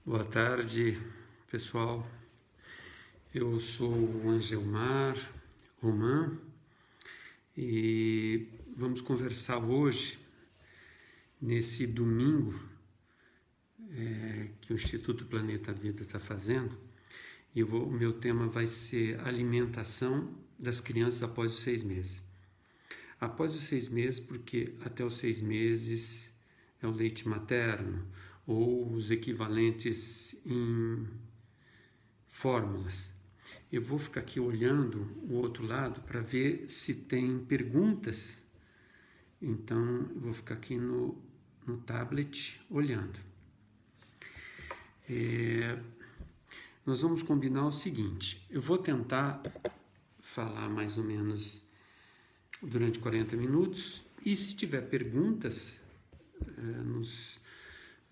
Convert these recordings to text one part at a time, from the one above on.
Boa tarde, pessoal. Eu sou o Angelmar Roman e vamos conversar hoje, nesse domingo que o Instituto Planeta Vida está fazendo. E o meu tema vai ser alimentação das crianças após os 6 meses. Após os 6 meses, porque até os 6 meses é o leite materno ou os equivalentes em fórmulas. Eu vou ficar aqui olhando o outro lado para ver se tem perguntas. Então, eu vou ficar aqui no tablet olhando. Nós vamos combinar o seguinte: eu vou tentar falar mais ou menos durante 40 minutos e se tiver perguntas,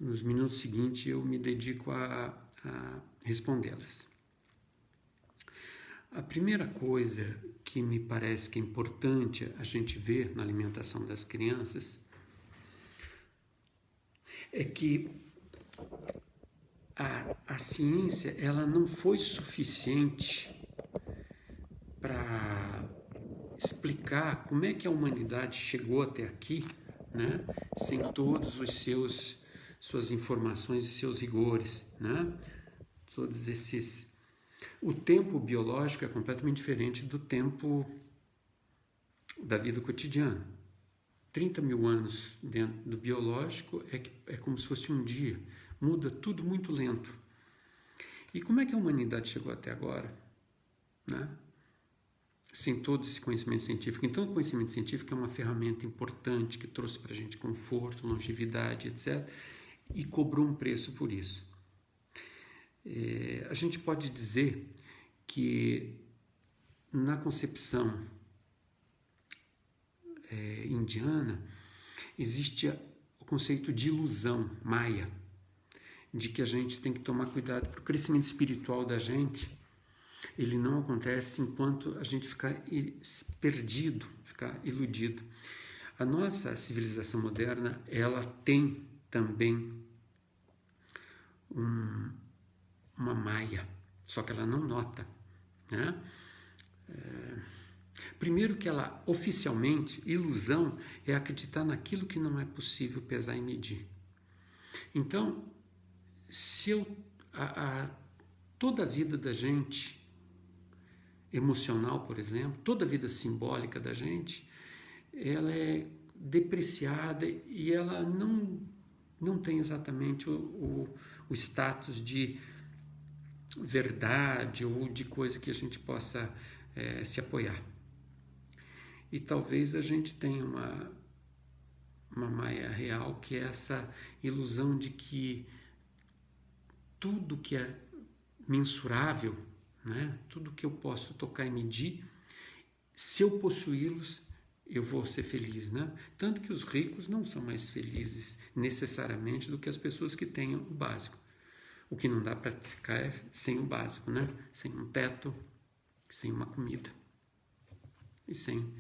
nos minutos seguintes eu me dedico a respondê-las. A primeira coisa que me parece que é importante a gente ver na alimentação das crianças é que a ciência ela não foi suficiente para explicar como é que a humanidade chegou até aqui, né? Sem todos os suas informações e seus rigores, né? Todos esses. O tempo biológico é completamente diferente do tempo da vida cotidiana. 30 mil anos dentro do biológico é como se fosse um dia. Muda tudo muito lento. E como é que a humanidade chegou até agora? Né? Sem todo esse conhecimento científico. Então, o conhecimento científico é uma ferramenta importante que trouxe para a gente conforto, longevidade, etc. E cobrou um preço por isso. A gente pode dizer que na concepção indiana existe o conceito de ilusão, Maya, de que a gente tem que tomar cuidado para o crescimento espiritual da gente. Ele não acontece enquanto a gente ficar perdido, ficar iludido. A nossa civilização moderna, ela tem também uma maia, só que ela não nota, né? Primeiro que ela, oficialmente, ilusão é acreditar naquilo que não é possível pesar e medir. Então, se toda a vida da gente, emocional, por exemplo, toda a vida simbólica da gente, ela é depreciada e ela não tem exatamente o status de verdade ou de coisa que a gente possa se apoiar. E talvez a gente tenha uma maia real, que é essa ilusão de que tudo que é mensurável, né? Tudo que eu posso tocar e medir, se eu possuí-los, eu vou ser feliz, né? Tanto que os ricos não são mais felizes necessariamente do que as pessoas que têm o básico. O que não dá para ficar é sem o básico, né? Sem um teto, sem uma comida e sem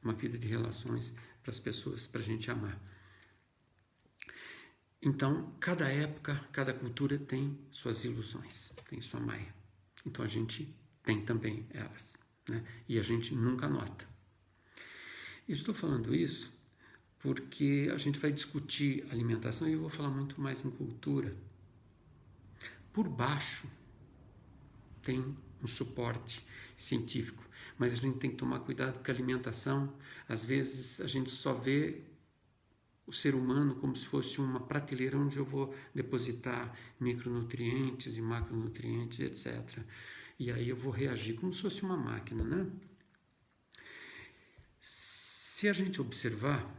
uma vida de relações para as pessoas, para a gente amar. Então, cada época, cada cultura tem suas ilusões, tem sua maia. Então, a gente tem também elas, né? E a gente nunca nota. Estou falando isso porque a gente vai discutir alimentação e eu vou falar muito mais em cultura. Por baixo tem um suporte científico, mas a gente tem que tomar cuidado porque a alimentação, às vezes a gente só vê o ser humano como se fosse uma prateleira onde eu vou depositar micronutrientes e macronutrientes, etc. E aí eu vou reagir como se fosse uma máquina, né? Se a gente observar,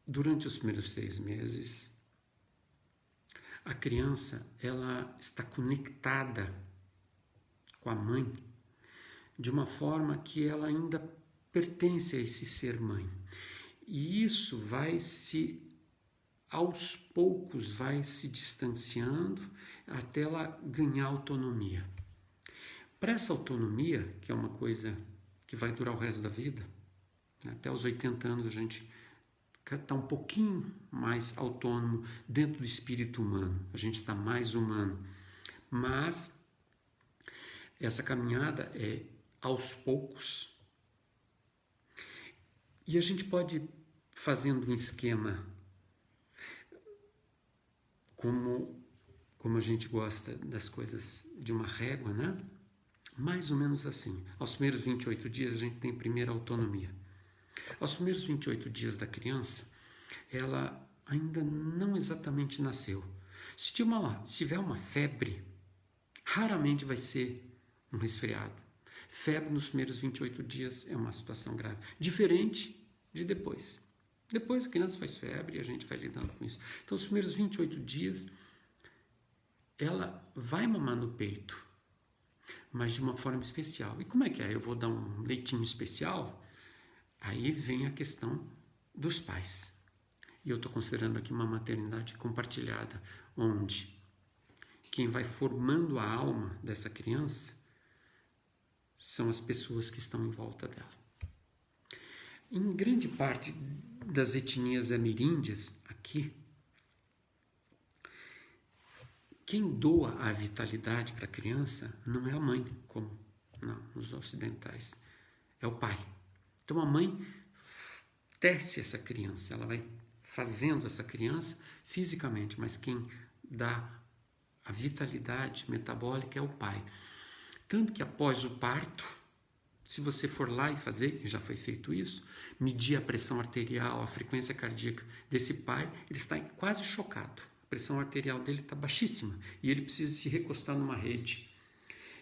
durante os primeiros 6 meses, a criança ela está conectada com a mãe de uma forma que ela ainda pertence a esse ser mãe. E isso aos poucos, vai se distanciando até ela ganhar autonomia. Para essa autonomia, que é uma coisa que vai durar o resto da vida, até os 80 anos a gente está um pouquinho mais autônomo dentro do espírito humano. A gente está mais humano. Mas essa caminhada é aos poucos. E a gente pode ir fazendo um esquema como a gente gosta das coisas de uma régua, né? Mais ou menos assim. Aos primeiros 28 dias a gente tem primeira autonomia. Aos primeiros 28 dias da criança, ela ainda não exatamente nasceu. Se tiver uma febre, raramente vai ser um resfriado. Febre nos primeiros 28 dias é uma situação grave. Diferente de depois. Depois a criança faz febre e a gente vai lidando com isso. Então, os primeiros 28 dias, ela vai mamar no peito, mas de uma forma especial. E como é que é? Eu vou dar um leitinho especial? Aí vem a questão dos pais. E eu estou considerando aqui uma maternidade compartilhada, onde quem vai formando a alma dessa criança são as pessoas que estão em volta dela. Em grande parte das etnias ameríndias aqui, quem doa a vitalidade para a criança não é a mãe, como nos ocidentais, é o pai. Então a mãe tece essa criança, ela vai fazendo essa criança fisicamente, mas quem dá a vitalidade metabólica é o pai. Tanto que após o parto, se você for lá e fazer, e já foi feito isso, medir a pressão arterial, a frequência cardíaca desse pai, ele está quase chocado. A pressão arterial dele está baixíssima e ele precisa se recostar numa rede.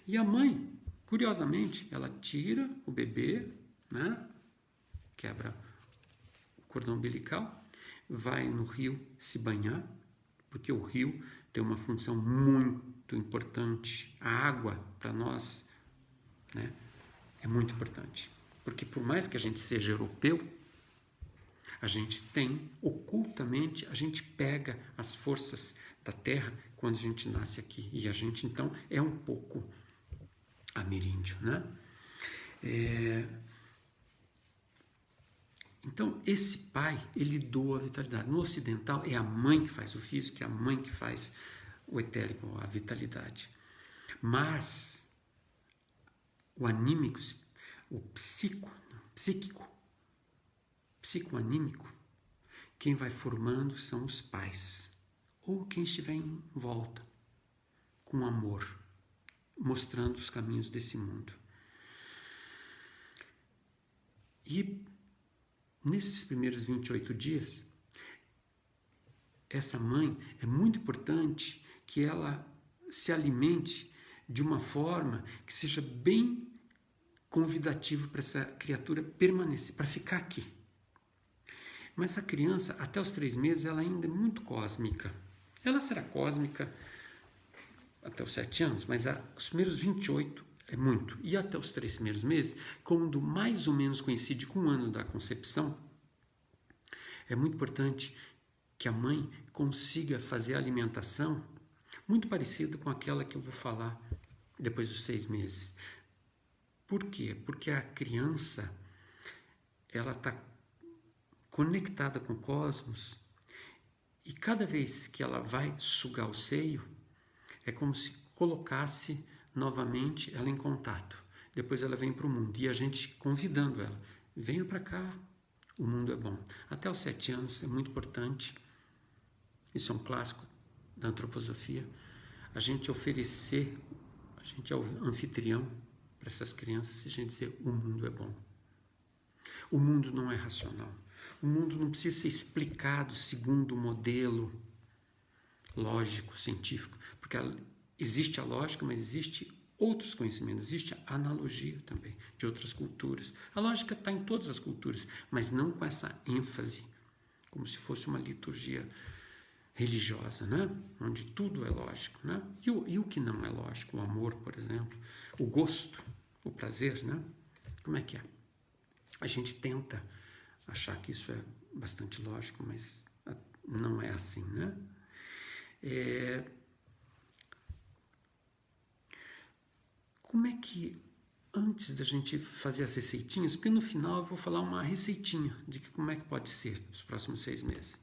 E a mãe, curiosamente, ela tira o bebê, né? Quebra o cordão umbilical, vai no rio se banhar, porque o rio tem uma função muito importante. A água, para nós, né, é muito importante. Porque por mais que a gente seja europeu, a gente tem, ocultamente, a gente pega as forças da terra quando a gente nasce aqui. E a gente, então, é um pouco ameríndio, né? Então, esse pai, ele doa a vitalidade. No ocidental, é a mãe que faz o físico, é a mãe que faz o etérico, a vitalidade. Mas o anímico, o psicoanímico, quem vai formando são os pais, ou quem estiver em volta, com amor, mostrando os caminhos desse mundo. E nesses primeiros 28 dias, essa mãe, é muito importante que ela se alimente de uma forma que seja bem convidativa para essa criatura permanecer, para ficar aqui. Mas a criança, até os 3 meses, ela ainda é muito cósmica. Ela será cósmica até os 7 anos, mas os primeiros 28 é muito. E até os 3 primeiros meses, quando mais ou menos coincide com o ano da concepção, é muito importante que a mãe consiga fazer a alimentação muito parecida com aquela que eu vou falar depois dos 6 meses. Por quê? Porque a criança, ela está conectada com o cosmos e cada vez que ela vai sugar o seio, é como se colocasse novamente ela em contato. Depois ela vem para o mundo e a gente convidando ela, venha para cá, o mundo é bom. Até os 7 anos é muito importante, isso é um clássico da antroposofia, a gente oferecer, a gente é o anfitrião para essas crianças e a gente dizer, o mundo é bom. O mundo não é racional. O mundo não precisa ser explicado segundo o modelo lógico, científico, porque existe a lógica, mas existe outros conhecimentos, existe a analogia também de outras culturas. A lógica está em todas as culturas, mas não com essa ênfase, como se fosse uma liturgia religiosa, né? Onde tudo é lógico, né? E o que não é lógico? O amor, por exemplo, o gosto, o prazer, né? Como é que é? A gente tenta achar que isso é bastante lógico, mas não é assim, né? Como é que antes da gente fazer as receitinhas, porque no final eu vou falar uma receitinha de como é que pode ser os próximos 6 meses.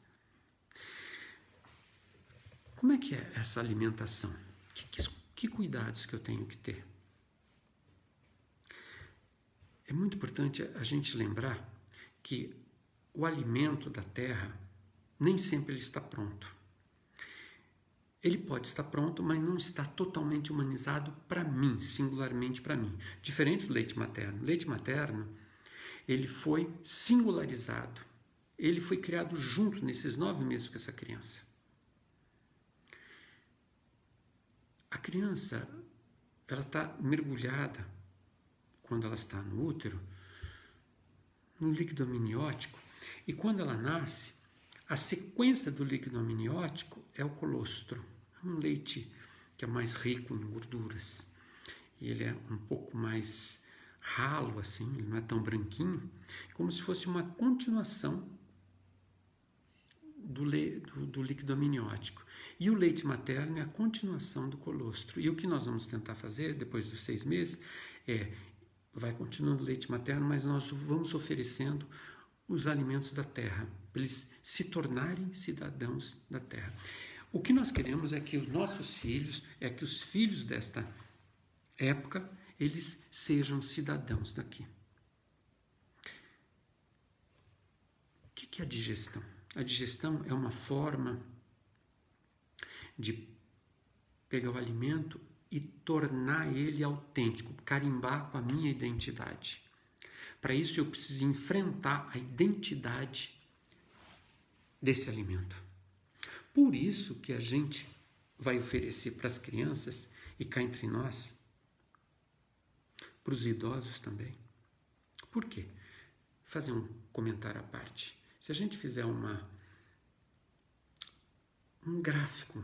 Como é que é essa alimentação? Que cuidados que eu tenho que ter? É muito importante a gente lembrar que o alimento da terra nem sempre ele está pronto. Ele pode estar pronto, mas não está totalmente humanizado para mim, singularmente para mim. Diferente do leite materno. O leite materno, ele foi singularizado. Ele foi criado junto nesses 9 meses com essa criança. A criança, ela está mergulhada, quando ela está no útero, no líquido amniótico. E quando ela nasce, a sequência do líquido amniótico é o colostro. É um leite que é mais rico em gorduras. E ele é um pouco mais ralo, assim, ele não é tão branquinho, como se fosse uma continuação do líquido amniótico. E o leite materno é a continuação do colostro. E o que nós vamos tentar fazer depois dos 6 meses vai continuando o leite materno, mas nós vamos oferecendo os alimentos da terra, para eles se tornarem cidadãos da terra. O que nós queremos é que os nossos filhos, que os filhos desta época, eles sejam cidadãos daqui. O que é a digestão? A digestão é uma forma de pegar o alimento e tornar ele autêntico, carimbar com a minha identidade. Para isso eu preciso enfrentar a identidade desse alimento. Por isso que a gente vai oferecer para as crianças, e cá entre nós, para os idosos também. Por quê? Vou fazer um comentário à parte. Se a gente fizer um gráfico,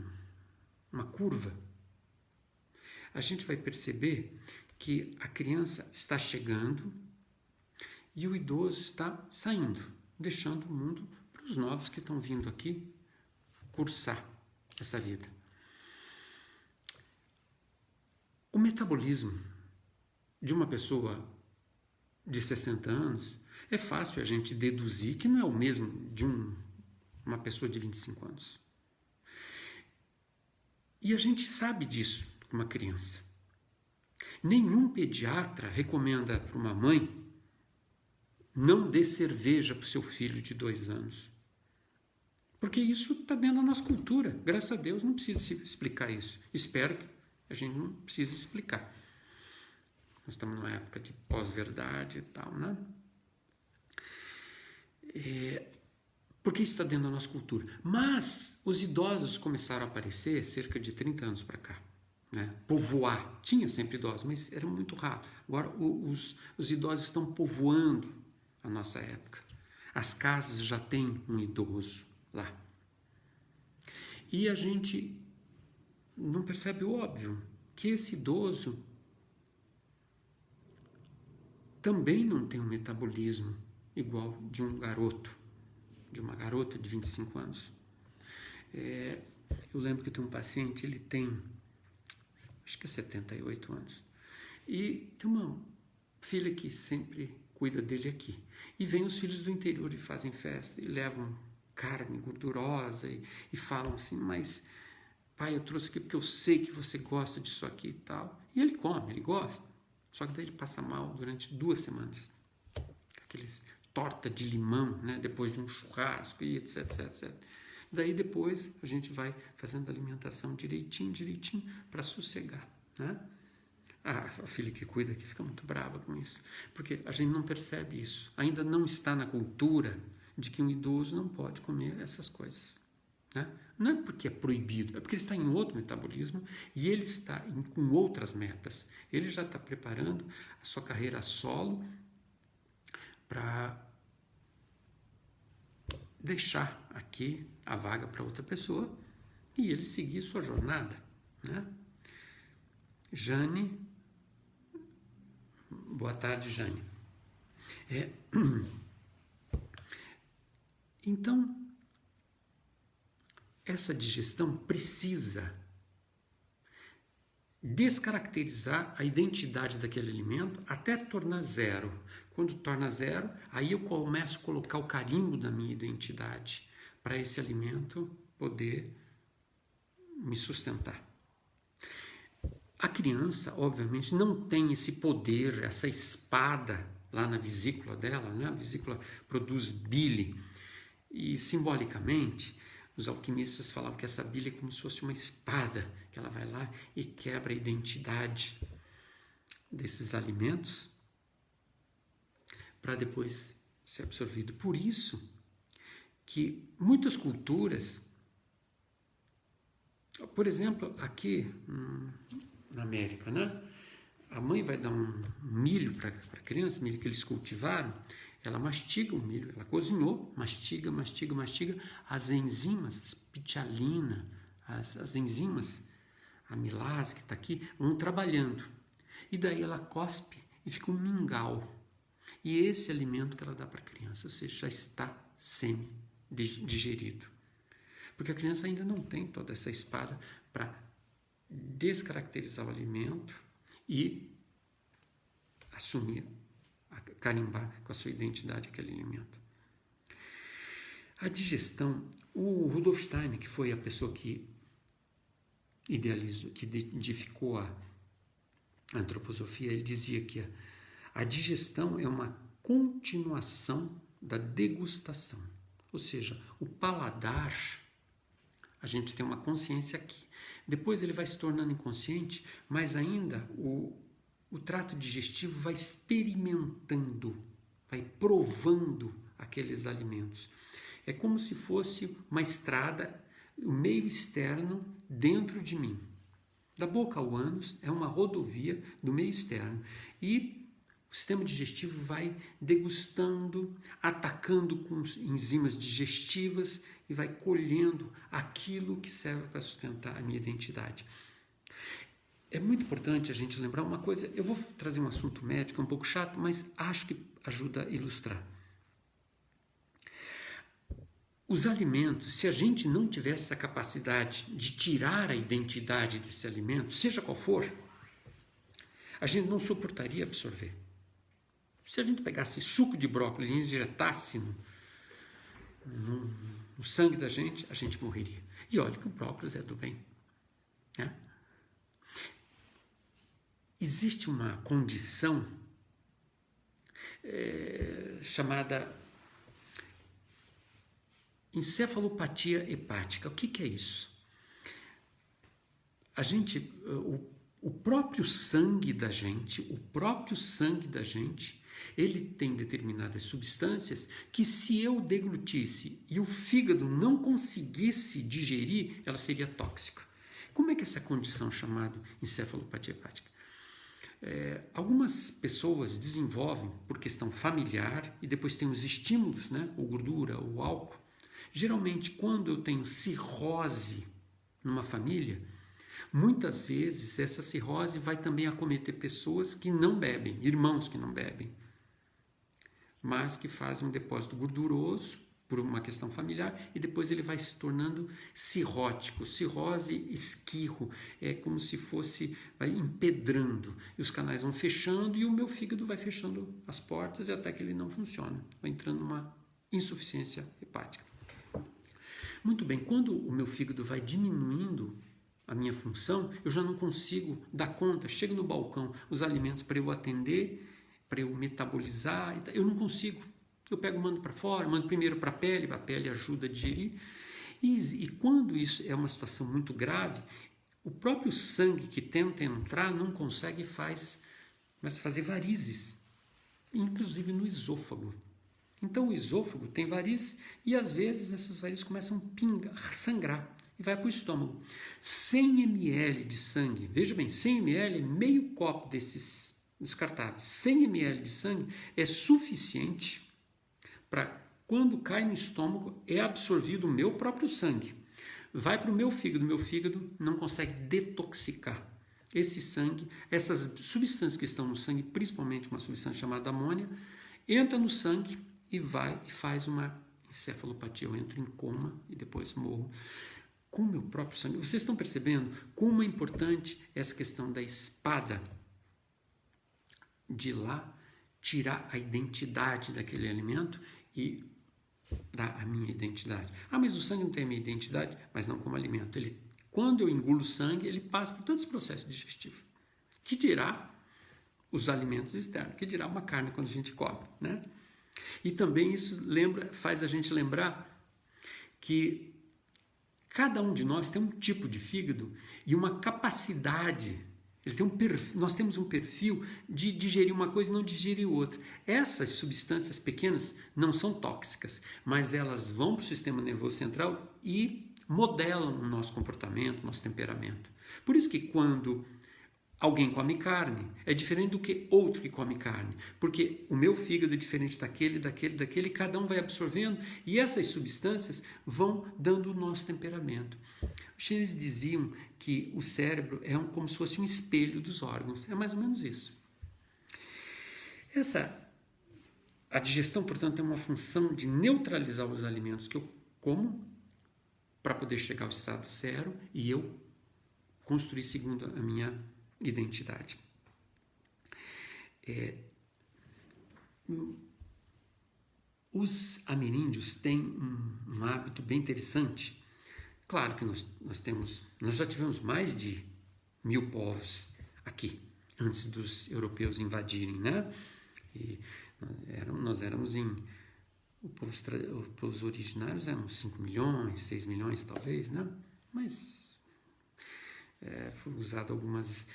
uma curva, a gente vai perceber que a criança está chegando e o idoso está saindo, deixando o mundo para os novos que estão vindo aqui cursar essa vida. O metabolismo de uma pessoa de 60 anos é fácil a gente deduzir que não é o mesmo de uma pessoa de 25 anos. E a gente sabe disso com uma criança. Nenhum pediatra recomenda para uma mãe não dê cerveja para o seu filho de 2 anos. Porque isso está dentro da nossa cultura. Graças a Deus não precisa se explicar isso. Espero que a gente não precise explicar. Nós estamos numa época de pós-verdade e tal, né? Porque isso está dentro da nossa cultura. Mas os idosos começaram a aparecer cerca de 30 anos para cá. Né? Povoar. Tinha sempre idosos, mas era muito raro. Agora os idosos estão povoando a nossa época. As casas já têm um idoso lá. E a gente não percebe o óbvio, que esse idoso também não tem um metabolismo igual de um garoto, de uma garota de 25 anos. Eu lembro que eu tenho um paciente, ele tem, acho que 78 anos, e tem uma filha que sempre cuida dele aqui. E vem os filhos do interior e fazem festa, e levam carne gordurosa, e falam assim, mas pai, eu trouxe aqui porque eu sei que você gosta disso aqui e tal. E ele come, ele gosta. Só que daí ele passa mal durante 2 semanas. Aqueles torta de limão, né? Depois de um churrasco e etc, etc, etc. Daí depois a gente vai fazendo a alimentação direitinho, para sossegar, né? A filha que cuida aqui fica muito brava com isso, porque a gente não percebe isso. Ainda não está na cultura de que um idoso não pode comer essas coisas. Né? Não é porque é proibido, é porque ele está em outro metabolismo e ele está com outras metas. Ele já está preparando a sua carreira solo para deixar aqui a vaga para outra pessoa e ele seguir sua jornada. Né? Jane, boa tarde, Jane. Então, essa digestão precisa descaracterizar a identidade daquele alimento até tornar zero. Quando torna zero, aí eu começo a colocar o carimbo da minha identidade para esse alimento poder me sustentar. A criança, obviamente, não tem esse poder, essa espada lá na vesícula dela, né? A vesícula produz bile e simbolicamente os alquimistas falavam que essa bile é como se fosse uma espada, que ela vai lá e quebra a identidade desses alimentos para depois ser absorvido. Por isso que muitas culturas, por exemplo, aqui na América, né? A mãe vai dar um milho para a criança, milho que eles cultivaram, ela mastiga o milho, ela cozinhou, mastiga, as enzimas, as pitialina, as enzimas, a amilase que está aqui, vão trabalhando. E daí ela cospe e fica um mingau. E esse alimento que ela dá para a criança, ou seja, já está semi-digerido. Porque a criança ainda não tem toda essa espada para descaracterizar o alimento e assumir, carimbar com a sua identidade aquele alimento. A digestão, o Rudolf Steiner, que foi a pessoa que idealizou, que identificou a antroposofia, ele dizia que a digestão é uma continuação da degustação. Ou seja, o paladar, a gente tem uma consciência aqui. Depois ele vai se tornando inconsciente, mas ainda o trato digestivo vai experimentando, vai provando aqueles alimentos. É como se fosse uma estrada, o meio externo dentro de mim. Da boca ao ânus é uma rodovia do meio externo. E o sistema digestivo vai degustando, atacando com enzimas digestivas e vai colhendo aquilo que serve para sustentar a minha identidade. É muito importante a gente lembrar uma coisa, eu vou trazer um assunto médico, um pouco chato, mas acho que ajuda a ilustrar. Os alimentos, se a gente não tivesse essa capacidade de tirar a identidade desse alimento, seja qual for, a gente não suportaria absorver. Se a gente pegasse suco de brócolis e injetasse no sangue da gente, a gente morreria. E olha que o brócolis é do bem, né? Existe uma condição chamada encefalopatia hepática. O que é isso? O próprio sangue da gente, ele tem determinadas substâncias que se eu deglutisse e o fígado não conseguisse digerir, ela seria tóxica. Como é que é essa condição chamada encefalopatia hepática? Algumas pessoas desenvolvem por questão familiar e depois tem os estímulos, né? Ou gordura, ou álcool. Geralmente, quando eu tenho cirrose numa família, muitas vezes essa cirrose vai também acometer pessoas que não bebem, irmãos que não bebem, mas que fazem um depósito gorduroso por uma questão familiar e depois ele vai se tornando cirrótico. Cirrose, esquirro, é como se fosse, vai empedrando e os canais vão fechando e o meu fígado vai fechando as portas e até que ele não funciona, vai entrando numa insuficiência hepática. Muito bem, quando o meu fígado vai diminuindo a minha função, eu já não consigo dar conta, chego no balcão, os alimentos para eu atender, para eu metabolizar, eu não consigo. Eu pego, mando para fora, mando primeiro para a pele ajuda a digerir. E quando isso é uma situação muito grave, o próprio sangue que tenta entrar não consegue e começa a fazer varizes, inclusive no esôfago. Então o esôfago tem varizes e às vezes essas varizes começam a pingar, sangrar e vai para o estômago. 100 ml de sangue, veja bem, 100 ml é meio copo desses descartáveis. 100 ml de sangue é suficiente para quando cai no estômago é absorvido o meu próprio sangue. Vai para o meu fígado não consegue detoxicar esse sangue, essas substâncias que estão no sangue, principalmente uma substância chamada amônia, entra no sangue e vai e faz uma encefalopatia. Eu entro em coma e depois morro. com o meu próprio sangue. Vocês estão percebendo como é importante essa questão da espada? De lá tirar a identidade daquele alimento e dar a minha identidade. Mas o sangue não tem a minha identidade, mas não como alimento. Quando eu engulo sangue, ele passa por todos os processos digestivos. Que dirá os alimentos externos, que dirá uma carne quando a gente come, né? E também isso faz a gente lembrar que cada um de nós tem um tipo de fígado e uma capacidade. Nós temos um perfil de digerir uma coisa e não digerir outra. Essas substâncias pequenas não são tóxicas, mas elas vão para o sistema nervoso central e modelam o nosso comportamento, o nosso temperamento. Por isso que quando alguém come carne, é diferente do que outro que come carne, porque o meu fígado é diferente daquele, cada um vai absorvendo e essas substâncias vão dando o nosso temperamento. Os chineses diziam que o cérebro é como se fosse um espelho dos órgãos, é mais ou menos isso. A digestão, portanto, tem uma função de neutralizar os alimentos que eu como para poder chegar ao estado zero e eu construir segundo a minha identidade. Os ameríndios têm um hábito bem interessante. Claro que nós já tivemos mais de 1000 povos aqui, antes dos europeus invadirem, né? E nós éramos os povos originários eram 5 milhões, 6 milhões talvez, né? Mas foi usado algumas...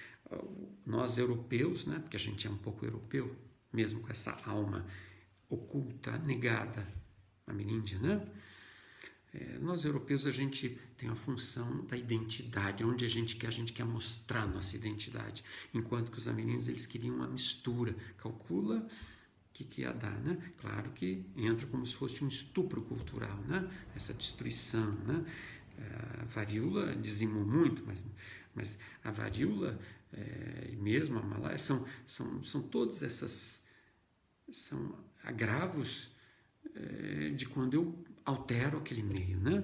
Nós europeus, né? Porque a gente é um pouco europeu, mesmo com essa alma oculta, negada, ameríndia, né? Nós europeus, a gente tem a função da identidade, onde a gente quer mostrar nossa identidade, enquanto que os ameríndios, eles queriam uma mistura, calcula o que ia dar, né? Claro que entra como se fosse um estupro cultural, né? Essa destruição, né? A varíola dizimou muito, mas a varíola e mesmo a malária são todas essas, são agravos de quando eu altero aquele meio, né?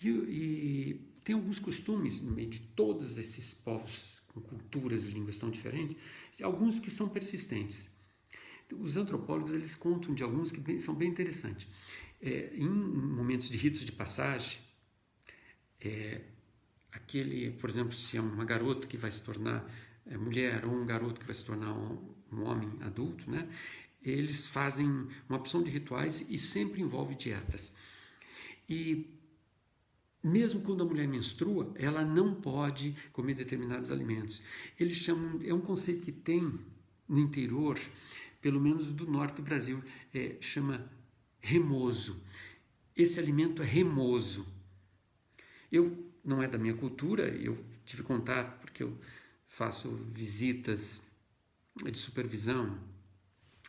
E tem alguns costumes no meio de todos esses povos com culturas e línguas tão diferentes, alguns que são persistentes. Os antropólogos, eles contam de alguns que são bem interessantes. Em momentos de ritos de passagem, por exemplo, se é uma garota que vai se tornar mulher ou um garoto que vai se tornar um homem adulto, né? Eles fazem uma opção de rituais e sempre envolve dietas. E mesmo quando a mulher menstrua, ela não pode comer determinados alimentos. Eles chamam, é um conceito que tem no interior, pelo menos do norte do Brasil, chama remoso. Esse alimento é remoso. Não é da minha cultura, eu tive contato porque eu faço visitas de supervisão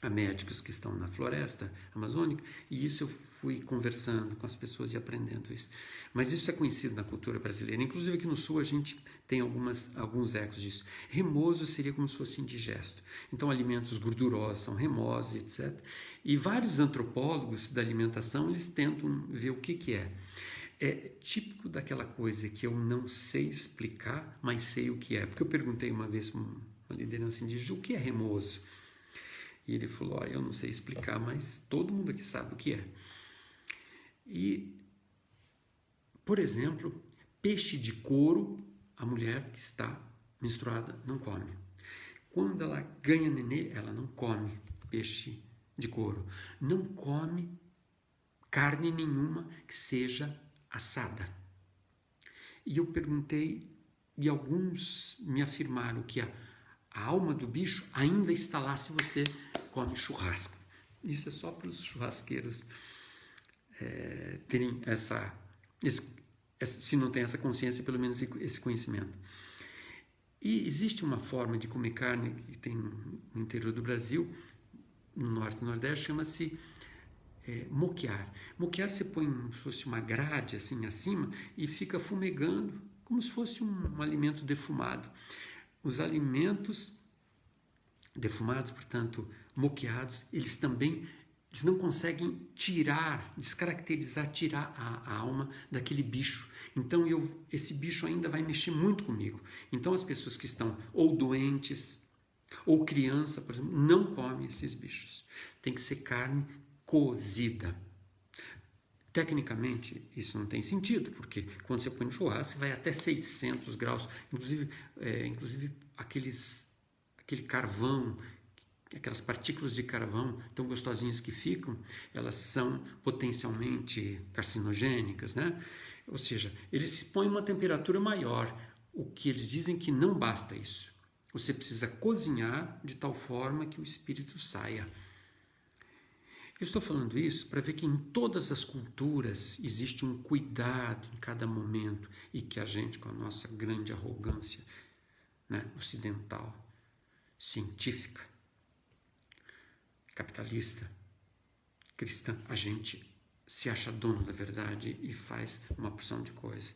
a médicos que estão na floresta amazônica, e isso eu fui conversando com as pessoas e aprendendo isso. Mas isso é conhecido na cultura brasileira. Inclusive aqui no sul a gente tem alguns ecos disso. Remoso seria como se fosse indigesto. Então alimentos gordurosos são remosos, etc. E vários antropólogos da alimentação, eles tentam ver o que é. É típico daquela coisa que eu não sei explicar, mas sei o que é. Porque eu perguntei uma vez para uma liderança indígena, o que é remoso? E ele falou, eu não sei explicar, mas todo mundo aqui sabe o que é. E, por exemplo, peixe de couro, a mulher que está menstruada não come. Quando ela ganha nenê, ela não come peixe de couro. Não come carne nenhuma que seja assada. E eu perguntei, e alguns me afirmaram que a alma do bicho ainda está lá se você come churrasco. Isso é só para os churrasqueiros terem se não tem essa consciência, pelo menos esse conhecimento. E existe uma forma de comer carne que tem no interior do Brasil, no norte e nordeste, chama-se moquear. Moquear você põe como se fosse uma grade assim acima e fica fumegando, como se fosse um alimento defumado. Os alimentos defumados, portanto, moqueados, eles também Eles não conseguem tirar, descaracterizar, tirar a alma daquele bicho. Então esse bicho ainda vai mexer muito comigo. Então as pessoas que estão ou doentes, ou criança, por exemplo, não comem esses bichos. Tem que ser carne cozida. Tecnicamente, isso não tem sentido, porque quando você põe no churrasco, vai até 600 graus. Inclusive aquele carvão, aquelas partículas de carvão tão gostosinhas que ficam, elas são potencialmente carcinogênicas, né? Ou seja, eles se põem uma temperatura maior. O que eles dizem que não basta isso. Você precisa cozinhar de tal forma que o espírito saia. Eu estou falando isso para ver que em todas as culturas existe um cuidado em cada momento e que a gente, com a nossa grande arrogância, né, ocidental, científica, capitalista, cristã, a gente se acha dono da verdade e faz uma porção de coisa.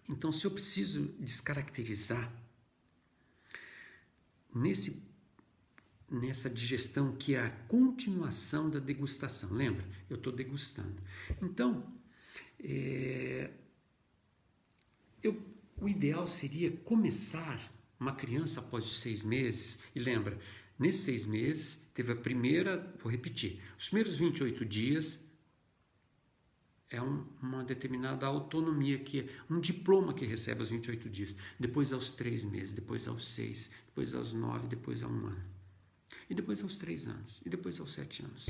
Então, se eu preciso descaracterizar nessa digestão que é a continuação da degustação, lembra? Eu estou degustando. Então, o ideal seria começar uma criança após os 6 meses, e lembra, nesses 6 meses, teve a primeira, vou repetir, os primeiros 28 dias é uma determinada autonomia, que é um diploma que recebe aos 28 dias, depois aos 3 meses, depois aos 6, depois aos 9, depois a 1 ano, e depois aos 3 anos, e depois aos 7 anos.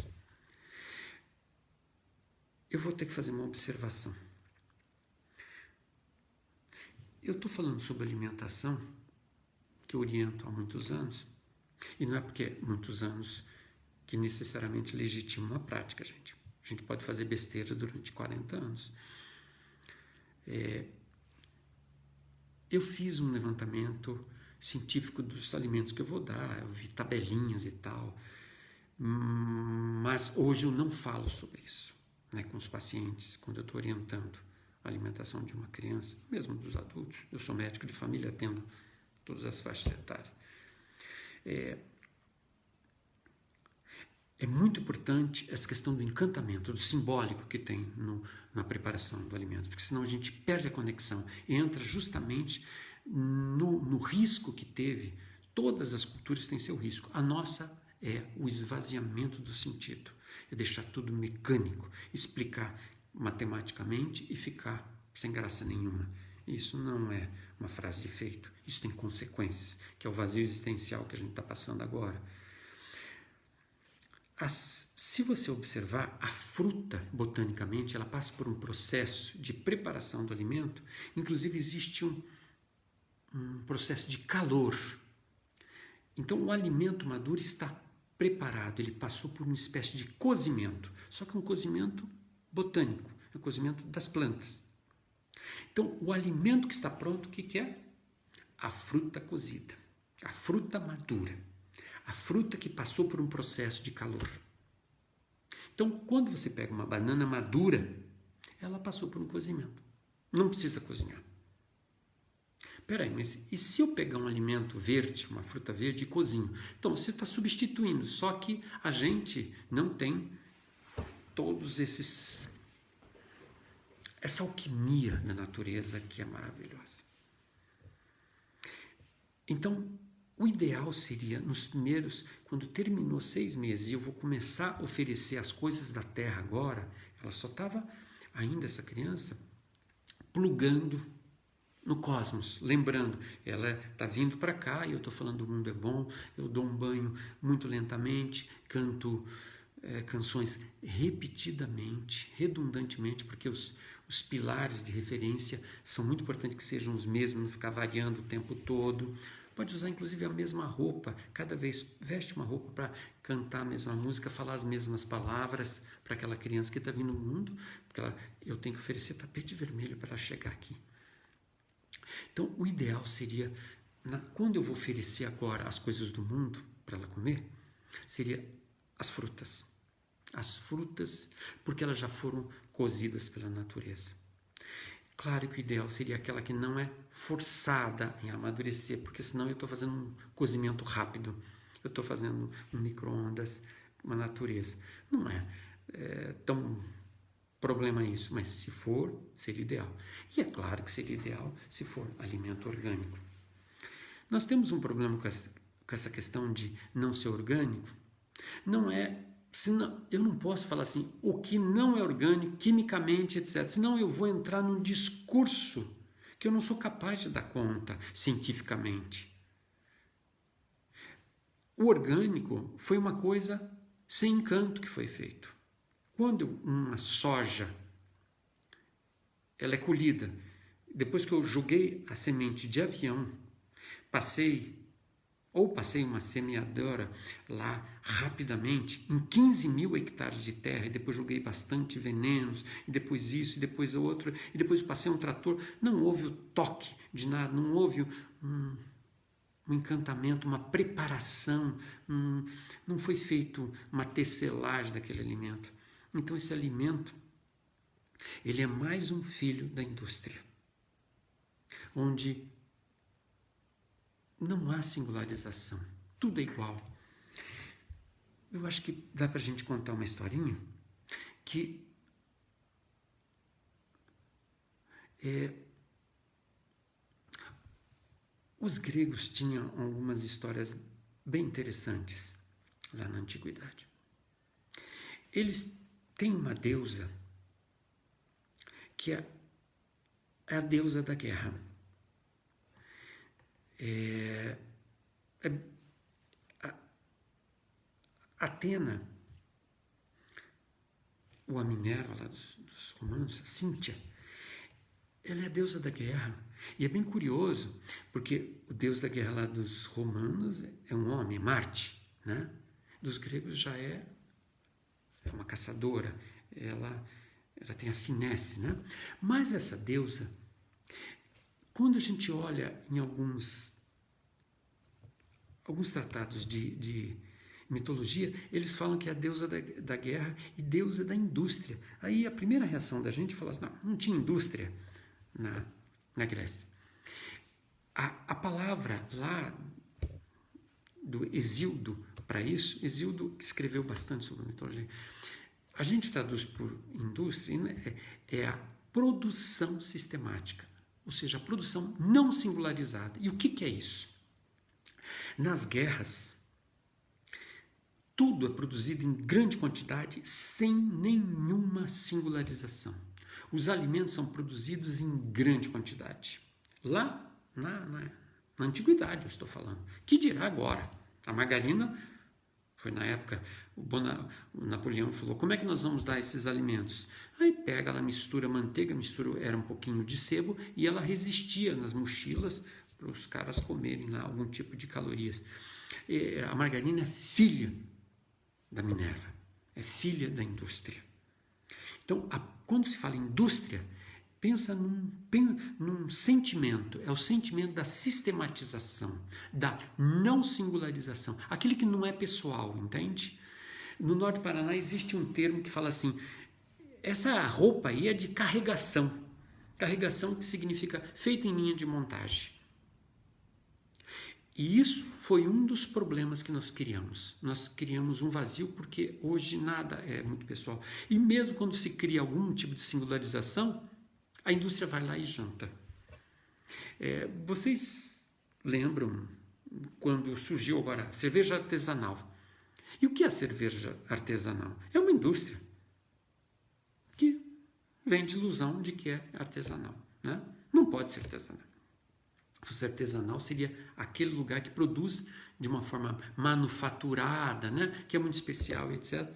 Eu vou ter que fazer uma observação. Eu estou falando sobre alimentação, que eu oriento há muitos anos, e não é porque é muitos anos que necessariamente legitima uma prática, gente. A gente pode fazer besteira durante 40 anos. Eu fiz um levantamento científico dos alimentos que eu vou dar, eu vi tabelinhas e tal, mas hoje eu não falo sobre isso, né, com os pacientes, quando eu estou orientando a alimentação de uma criança, mesmo dos adultos. Eu sou médico de família, atendo todas as faixas etárias. É muito importante essa questão do encantamento, do simbólico que tem na preparação do alimento, porque senão a gente perde a conexão e entra justamente no risco que teve. Todas as culturas têm seu risco. A nossa é o esvaziamento do sentido, é deixar tudo mecânico, explicar matematicamente e ficar sem graça nenhuma. Isso não é uma frase de efeito, isso tem consequências, que é o vazio existencial que a gente está passando agora. Se você observar, a fruta, botanicamente, ela passa por um processo de preparação do alimento. Inclusive, existe um processo de calor. Então, o alimento maduro está preparado, ele passou por uma espécie de cozimento, só que um cozimento botânico, é o cozimento das plantas. Então, o alimento que está pronto, o que é? A fruta cozida, a fruta madura. A fruta que passou por um processo de calor. Então, quando você pega uma banana madura, ela passou por um cozimento. Não precisa cozinhar. Peraí, mas e se eu pegar um alimento verde, uma fruta verde e cozinho? Então, você está substituindo, só que a gente não tem todos essa alquimia da natureza que é maravilhosa. Então, o ideal seria, nos primeiros, quando terminou 6 meses, e eu vou começar a oferecer as coisas da terra agora, ela só estava ainda, essa criança, plugando no cosmos, lembrando, ela está vindo para cá e eu estou falando o mundo é bom, eu dou um banho muito lentamente, canto canções repetidamente, redundantemente, porque os pilares de referência são muito importantes que sejam os mesmos, não ficar variando o tempo todo. Pode usar inclusive a mesma roupa, cada vez veste uma roupa para cantar a mesma música, falar as mesmas palavras para aquela criança que está vindo no mundo, porque eu tenho que oferecer tapete vermelho para ela chegar aqui. Então, o ideal seria, quando eu vou oferecer agora as coisas do mundo para ela comer, seria as frutas. As frutas, porque elas já foram cozidas pela natureza. Claro que o ideal seria aquela que não é forçada em amadurecer, porque senão eu estou fazendo um cozimento rápido. Eu eu estou fazendo um micro-ondas, uma natureza. Não é tão problema isso, mas se for, seria ideal. E é claro que seria ideal se for alimento orgânico. Nós temos um problema com essa questão de não ser orgânico. Não é, senão, eu não posso falar assim, o que não é orgânico, quimicamente, etc. Senão eu vou entrar num discurso que eu não sou capaz de dar conta cientificamente. O orgânico foi uma coisa sem encanto que foi feito. Quando uma soja ela é colhida, depois que eu joguei a semente de avião, passei uma semeadora lá rapidamente, em 15 mil hectares de terra, e depois joguei bastante venenos, e depois isso, e depois outro, e depois passei um trator, não houve o toque de nada, não houve um encantamento, uma preparação, não foi feito uma tecelagem daquele alimento. Então esse alimento, ele é mais um filho da indústria, onde não há singularização, tudo é igual. Eu acho que dá para a gente contar uma historinha que os gregos tinham algumas histórias bem interessantes lá na antiguidade. Eles têm uma deusa que é a deusa da guerra. Atena, ou a Minerva lá dos romanos, a Cíntia, ela é a deusa da guerra. E é bem curioso, porque o deus da guerra lá dos romanos é um homem, Marte, né? Dos gregos já é uma caçadora, ela tem a finesse, né? Mas essa deusa, quando a gente olha em alguns tratados de mitologia, eles falam que é a deusa da guerra e deusa da indústria. Aí a primeira reação da gente fala assim, não tinha indústria na Grécia. A palavra lá do Hesíodo para isso, Hesíodo que escreveu bastante sobre a mitologia, a gente traduz por indústria, é a produção sistemática, ou seja, a produção não singularizada. E o que é isso? Nas guerras, tudo é produzido em grande quantidade sem nenhuma singularização. Os alimentos são produzidos em grande quantidade. Lá na antiguidade eu estou falando. Que dirá agora? A margarina, foi na época, o Napoleão falou, como é que nós vamos dar esses alimentos? Aí pega, ela mistura manteiga, era um pouquinho de sebo, e ela resistia nas mochilas para os caras comerem lá algum tipo de calorias. A margarina é filha da Minerva, é filha da indústria. Então, quando se fala indústria, pensa num sentimento, é o sentimento da sistematização, da não singularização, aquele que não é pessoal, entende? No Norte do Paraná existe um termo que fala assim, essa roupa aí é de carregação que significa feita em linha de montagem. E isso foi um dos problemas que nós criamos. Nós criamos um vazio porque hoje nada é muito pessoal. E mesmo quando se cria algum tipo de singularização, a indústria vai lá e janta. Vocês lembram quando surgiu agora a cerveja artesanal? E o que é a cerveja artesanal? É uma indústria que vende ilusão de que é artesanal, né? Não pode ser artesanal. Se fosse artesanal, seria aquele lugar que produz de uma forma manufaturada, né? Que é muito especial, etc.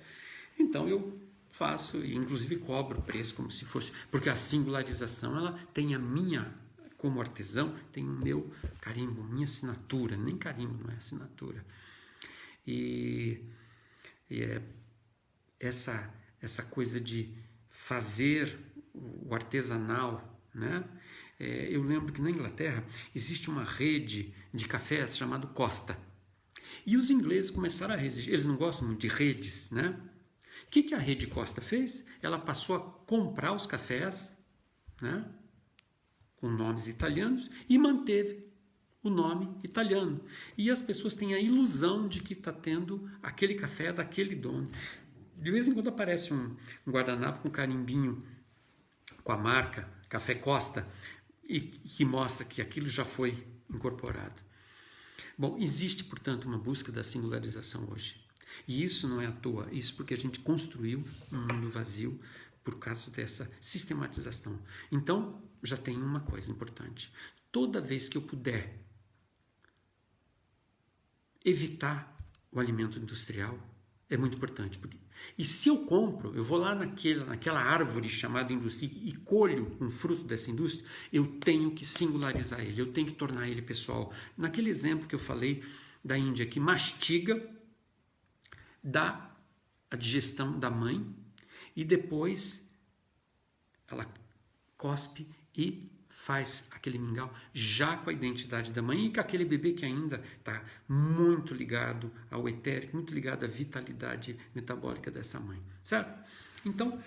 Então, eu faço e, inclusive, cobro o preço como se fosse... Porque a singularização, ela tem a minha, como artesão, tem o meu carimbo, minha assinatura. Nem carimbo, não é assinatura. E essa coisa de fazer o artesanal, né? Eu lembro que na Inglaterra existe uma rede de cafés chamado Costa. E os ingleses começaram a resistir. Eles não gostam muito de redes, né? O que a rede Costa fez? Ela passou a comprar os cafés, né? Com nomes italianos e manteve o nome italiano. E as pessoas têm a ilusão de que está tendo aquele café daquele dono. De vez em quando aparece um guardanapo com carimbinho com a marca Café Costa e que mostra que aquilo já foi incorporado. Bom, existe, portanto, uma busca da singularização hoje. E isso não é à toa, isso porque a gente construiu um mundo vazio por causa dessa sistematização. Então, já tem uma coisa importante. Toda vez que eu puder evitar o alimento industrial, é muito importante. E se eu compro, eu vou lá naquela árvore chamada indústria e colho um fruto dessa indústria, eu tenho que singularizar ele, eu tenho que tornar ele pessoal. Naquele exemplo que eu falei da Índia, que mastiga, dá a digestão da mãe e depois ela cospe e faz aquele mingau já com a identidade da mãe e com aquele bebê que ainda está muito ligado ao etérico, muito ligado à vitalidade metabólica dessa mãe, certo? Então,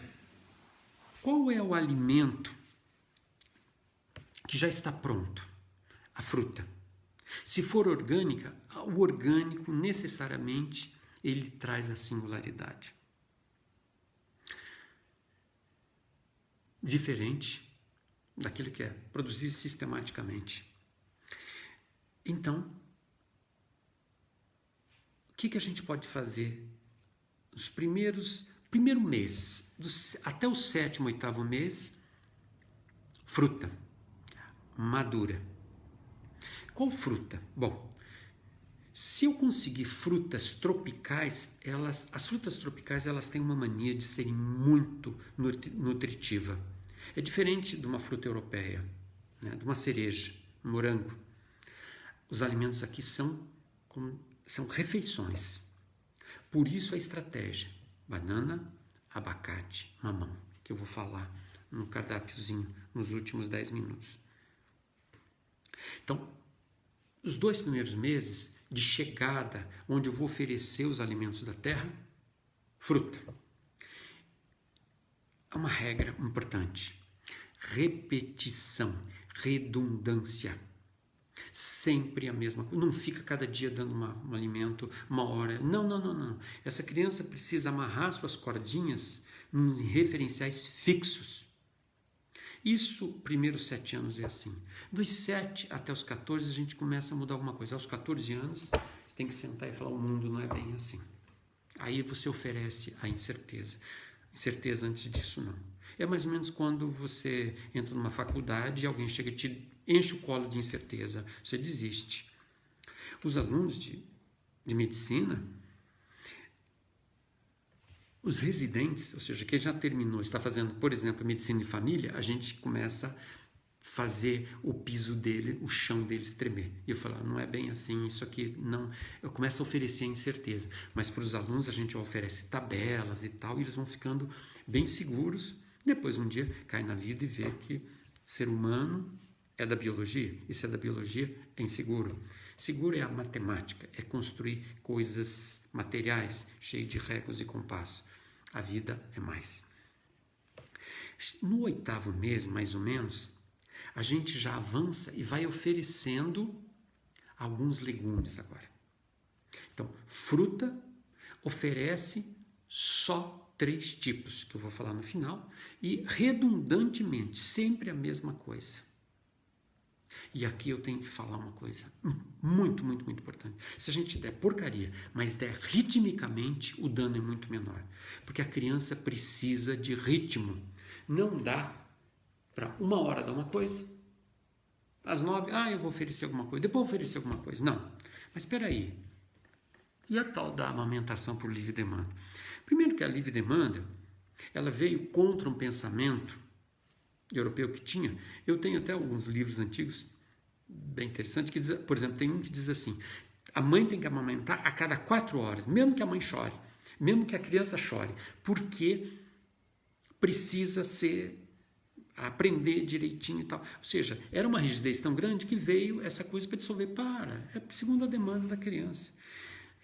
qual é o alimento que já está pronto? A fruta. Se for orgânica, o orgânico necessariamente ele traz a singularidade. Diferente daquilo que é produzido sistematicamente. Então, o que a gente pode fazer nos primeiro mês, até o 7º, 8º mês? Fruta madura. Qual fruta? Bom, se eu conseguir frutas tropicais, as frutas tropicais elas têm uma mania de serem muito nutritiva. É diferente de uma fruta europeia, né? De uma cereja, um morango. Os alimentos aqui são refeições. Por isso a estratégia: banana, abacate, mamão, que eu vou falar no cardápiozinho nos últimos 10 minutos. Então, os 2 primeiros meses de chegada, onde eu vou oferecer os alimentos da terra, fruta. Há uma regra importante: repetição, redundância. Sempre a mesma coisa. Não fica cada dia dando um alimento, uma hora. Não. Essa criança precisa amarrar suas cordinhas nos referenciais fixos. Isso, primeiros 7 anos é assim. Dos 7 até os 14, a gente começa a mudar alguma coisa. Aos 14 anos, você tem que sentar e falar: o mundo não é bem assim. Aí você oferece a incerteza. Incerteza antes disso, não. É mais ou menos quando você entra numa faculdade e alguém chega e te enche o colo de incerteza. Você desiste. Os alunos de medicina, os residentes, ou seja, quem já terminou, está fazendo, por exemplo, medicina de família, a gente começa a fazer o piso dele, o chão deles tremer. E eu falo: não é bem assim, isso aqui não... Eu começo a oferecer a incerteza. Mas para os alunos a gente oferece tabelas e tal, e eles vão ficando bem seguros. Depois um dia cai na vida e vê que ser humano é da biologia, e se é da biologia é inseguro. Seguro é a matemática, é construir coisas materiais, cheio de réguas e compassos. A vida é mais. No 8º mês, mais ou menos, a gente já avança e vai oferecendo alguns legumes agora. Então, fruta oferece só 3 tipos, que eu vou falar no final, e redundantemente, sempre a mesma coisa. E aqui eu tenho que falar uma coisa muito, muito, muito importante. Se a gente der porcaria, mas der ritmicamente, o dano é muito menor. Porque a criança precisa de ritmo. Não dá para 1 hora dar uma coisa, às 9, eu vou oferecer alguma coisa, depois eu vou oferecer alguma coisa. Não, mas espera aí. E a tal da amamentação por livre demanda? Primeiro que a livre demanda, ela veio contra um pensamento europeu que tinha. Eu tenho até alguns livros antigos, bem interessantes, que diz, por exemplo, tem um que diz assim: a mãe tem que amamentar a cada 4 horas, mesmo que a mãe chore, mesmo que a criança chore, porque precisa aprender direitinho e tal. Ou seja, era uma rigidez tão grande que veio essa coisa para dissolver. É segundo a demanda da criança.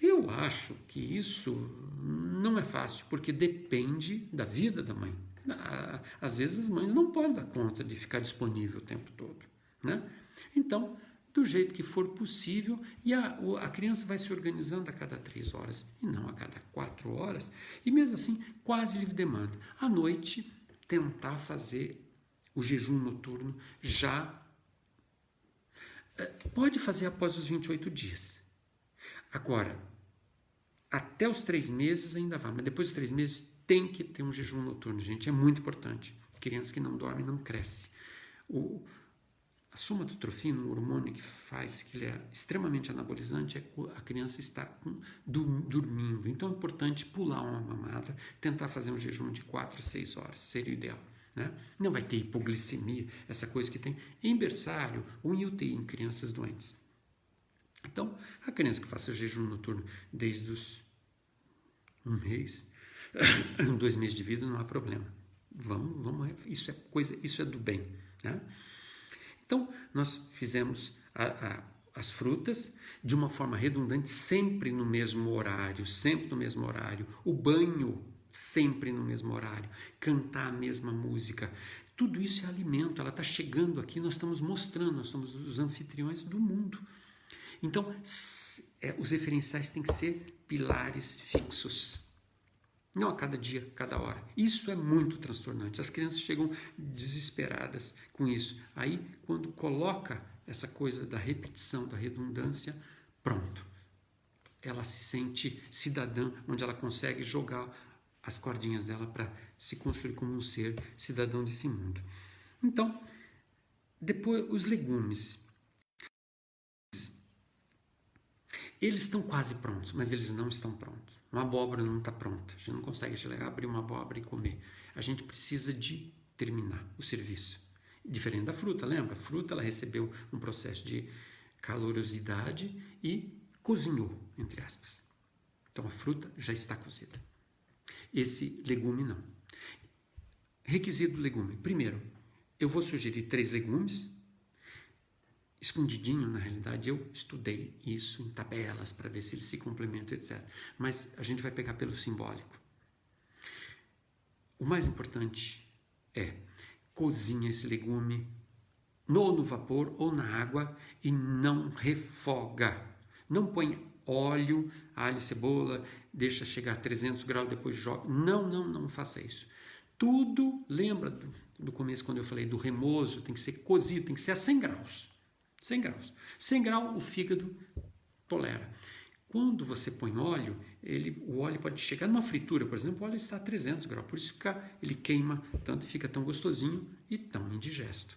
Eu acho que isso não é fácil, porque depende da vida da mãe. Às vezes as mães não podem dar conta de ficar disponível o tempo todo, né? Então, do jeito que for possível, e a criança vai se organizando a cada 3 horas, e não a cada 4 horas, e mesmo assim, quase livre demanda. À noite, tentar fazer o jejum noturno já pode fazer após os 28 dias. Agora, até os 3 meses ainda vai, mas depois dos 3 meses tem que ter um jejum noturno, gente, é muito importante. Criança que não dorme não cresce. A somatotrofina, um hormônio que faz que ele é extremamente anabolizante, é a criança está dormindo. Então é importante pular uma mamada, tentar fazer um jejum de 4 a 6 horas, seria o ideal. Né? Não vai ter hipoglicemia, essa coisa que tem em berçário ou em UTI em crianças doentes. Então, a criança que faça jejum noturno desde os 1 mês, 2 meses de vida, não há problema. Vamos, isso é do bem. Né? Então, nós fizemos as frutas de uma forma redundante, sempre no mesmo horário, o banho sempre no mesmo horário, cantar a mesma música. Tudo isso é alimento, ela está chegando aqui, nós estamos mostrando, nós somos os anfitriões do mundo. Então, os referenciais têm que ser pilares fixos. Não a cada dia, cada hora. Isso é muito transtornante. As crianças chegam desesperadas com isso. Aí, quando coloca essa coisa da repetição, da redundância, pronto. Ela se sente cidadã, onde ela consegue jogar as cordinhas dela para se construir como um ser cidadão desse mundo. Então, depois, os legumes. Eles estão quase prontos, mas eles não estão prontos. Uma abóbora não está pronta. A gente não consegue chegar, abrir uma abóbora e comer. A gente precisa de terminar o serviço. Diferente da fruta, lembra? A fruta ela recebeu um processo de calorosidade e cozinhou, entre aspas. Então a fruta já está cozida. Esse legume não. Requisito do legume. Primeiro, eu vou sugerir 3 legumes. Escondidinho, na realidade, eu estudei isso em tabelas para ver se eles se complementam, etc. Mas a gente vai pegar pelo simbólico. O mais importante é cozinha esse legume ou no vapor ou na água e não refoga. Não põe óleo, alho, cebola, deixa chegar a 300 graus, depois joga. Não faça isso. Tudo, lembra do começo quando eu falei do remoso, tem que ser cozido, tem que ser a 100 graus. 100 graus. 100 graus o fígado tolera. Quando você põe óleo, o óleo pode chegar numa fritura, por exemplo, o óleo está a 300 graus, por isso ele queima tanto e fica tão gostosinho e tão indigesto.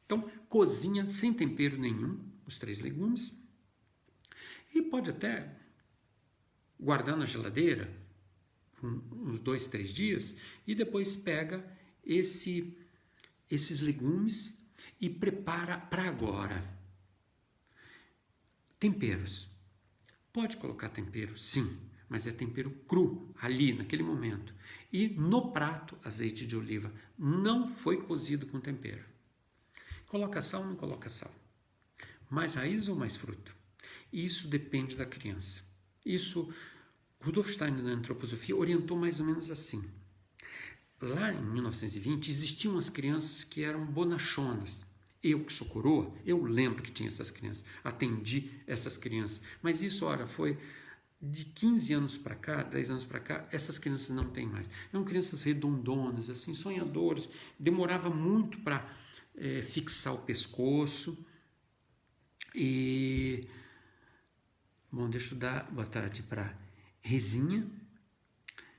Então, cozinha sem tempero nenhum os 3 legumes e pode até guardar na geladeira uns 2, 3 dias e depois pega esses legumes e prepara para agora. Temperos. Pode colocar tempero, sim, mas é tempero cru, ali, naquele momento. E no prato, azeite de oliva. Não foi cozido com tempero. Coloca sal ou não coloca sal? Mais raiz ou mais fruto? Isso depende da criança. Isso, Rudolf Steiner, na antroposofia, orientou mais ou menos assim. Lá em 1920, existiam as crianças que eram bonachonas. Eu, que sou coroa, eu lembro que tinha essas crianças, atendi essas crianças, mas isso, foi de 15 anos para cá, 10 anos para cá, essas crianças não tem mais. Eram crianças redondonas, assim, sonhadoras, demorava muito para fixar o pescoço. E, bom, deixa eu dar boa tarde para Rezinha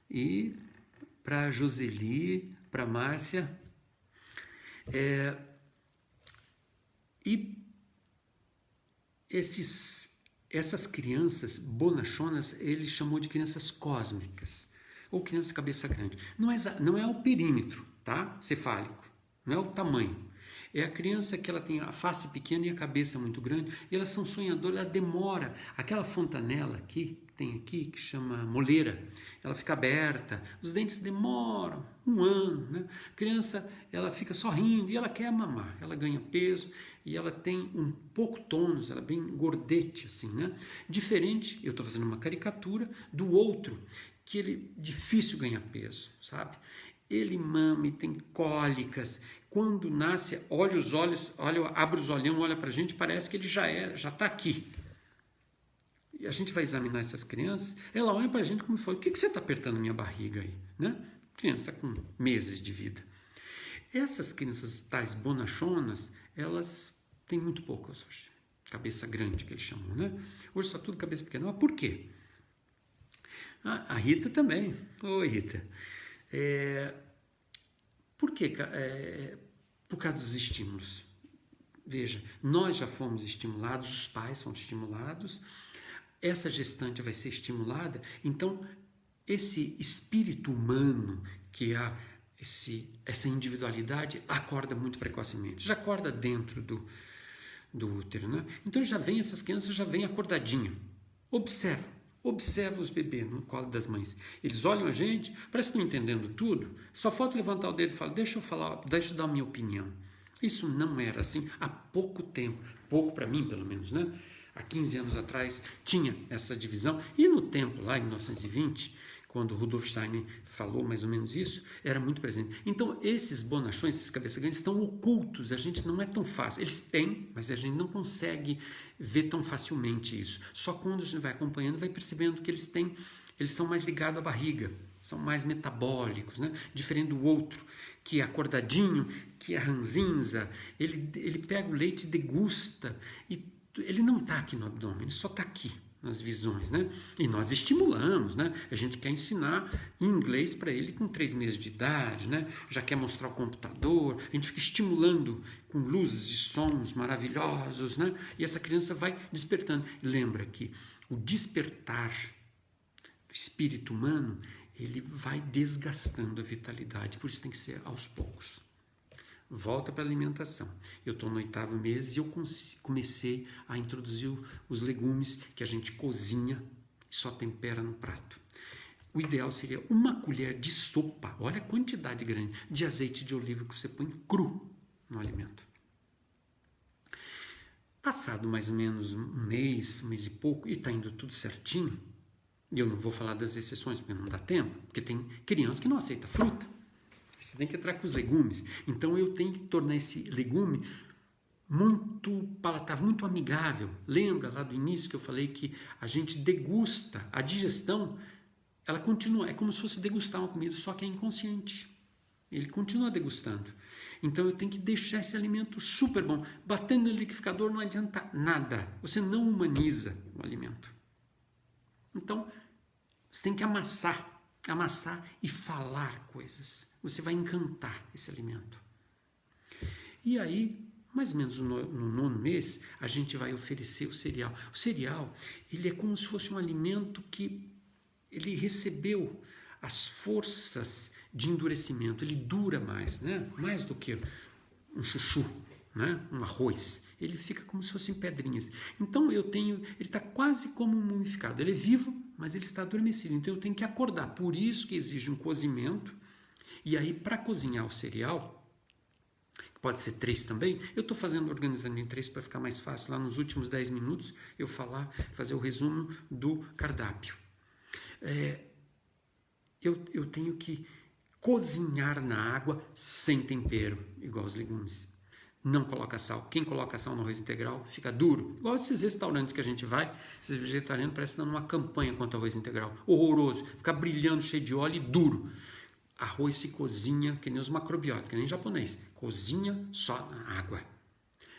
e para Joseli, para Márcia. E essas crianças bonachonas, ele chamou de crianças cósmicas, ou criança cabeça grande. Não é o perímetro, tá? Cefálico, não é o tamanho. É a criança que ela tem a face pequena e a cabeça muito grande, e elas são sonhadoras, ela demora. Aquela fontanela aqui, tem aqui, que chama moleira, ela fica aberta, os dentes demoram 1 ano, né? A criança, ela fica só rindo e ela quer mamar, ela ganha peso e ela tem um pouco tônus, ela é bem gordete, assim, né? Diferente, eu estou fazendo uma caricatura, do outro, que ele é difícil ganhar peso, sabe? ele mama e tem cólicas. Quando nasce, olha os olhos, abre os olhão, olha para a gente, parece que ele já está aqui. E a gente vai examinar essas crianças, ela olha para a gente como foi, o que você está apertando a minha barriga aí? Né? Criança com meses de vida. Essas crianças tais bonachonas, elas têm muito poucas hoje. Cabeça grande, que eles chamam, né? Hoje só tudo cabeça pequena. Mas por quê? A Rita também. Oi, Rita. Por quê? Por causa dos estímulos. Veja, nós já fomos estimulados, os pais foram estimulados, essa gestante vai ser estimulada, então esse espírito humano que há, essa individualidade acorda muito precocemente, já acorda dentro do útero, né? Então essas crianças já vêm acordadinho. Observa os bebês no colo das mães. Eles olham a gente, parece que estão entendendo tudo, só falta levantar o dedo e falar, deixa eu dar a minha opinião. Isso não era assim há pouco tempo, pouco para mim pelo menos, né? Há 15 anos atrás tinha essa divisão, e no tempo lá em 1920, quando Rudolf Steiner falou mais ou menos isso, era muito presente. Então esses bonachões, esses cabeças grandes estão ocultos, a gente não é tão fácil, eles têm, mas a gente não consegue ver tão facilmente isso. Só quando a gente vai acompanhando, vai percebendo que eles são mais ligados à barriga, são mais metabólicos, né? Diferente do outro, que é acordadinho, que é ranzinza, ele pega o leite e degusta, e ele não está aqui no abdômen, ele só está aqui nas visões, né? E nós estimulamos, né? A gente quer ensinar inglês para ele com 3 meses de idade, né? Já quer mostrar o computador, a gente fica estimulando com luzes e sons maravilhosos, né? E essa criança vai despertando. Lembra que o despertar do espírito humano, ele vai desgastando a vitalidade, por isso tem que ser aos poucos. Volta para a alimentação. Eu estou no 8º mês e eu comecei a introduzir os legumes que a gente cozinha e só tempera no prato. O ideal seria 1 colher de sopa, olha a quantidade grande de azeite de oliva que você põe cru no alimento. Passado mais ou menos um mês e pouco, e está indo tudo certinho, e eu não vou falar das exceções porque não dá tempo, porque tem criança que não aceita fruta. Você tem que entrar com os legumes. Então eu tenho que tornar esse legume muito palatável, muito amigável. Lembra lá do início que eu falei que a gente degusta, a digestão, ela continua, é como se fosse degustar uma comida, só que é inconsciente. Ele continua degustando. Então eu tenho que deixar esse alimento super bom. Batendo no liquidificador não adianta nada. Você não humaniza o alimento. Então você tem que amassar e falar coisas. Você vai encantar esse alimento. E aí, mais ou menos no 9º mês, a gente vai oferecer o cereal. O cereal, ele é como se fosse um alimento que ele recebeu as forças de endurecimento. Ele dura mais, né? Mais do que um chuchu, né? Um arroz. Ele fica como se fossem pedrinhas. Então ele está quase como mumificado. Ele é vivo, mas ele está adormecido. Então eu tenho que acordar. Por isso que exige um cozimento. E aí, para cozinhar o cereal, pode ser 3 também, eu estou organizando em 3 para ficar mais fácil. Lá nos últimos 10 minutos eu fazer o resumo do cardápio. Eu tenho que cozinhar na água sem tempero, igual os legumes. Não coloca sal. Quem coloca sal no arroz integral fica duro. Igual esses restaurantes que a gente vai, esses vegetarianos parecem dando uma campanha contra o arroz integral. Horroroso. Fica brilhando, cheio de óleo e duro. Arroz se cozinha, que nem os macrobióticos, que nem japonês. Cozinha só na água.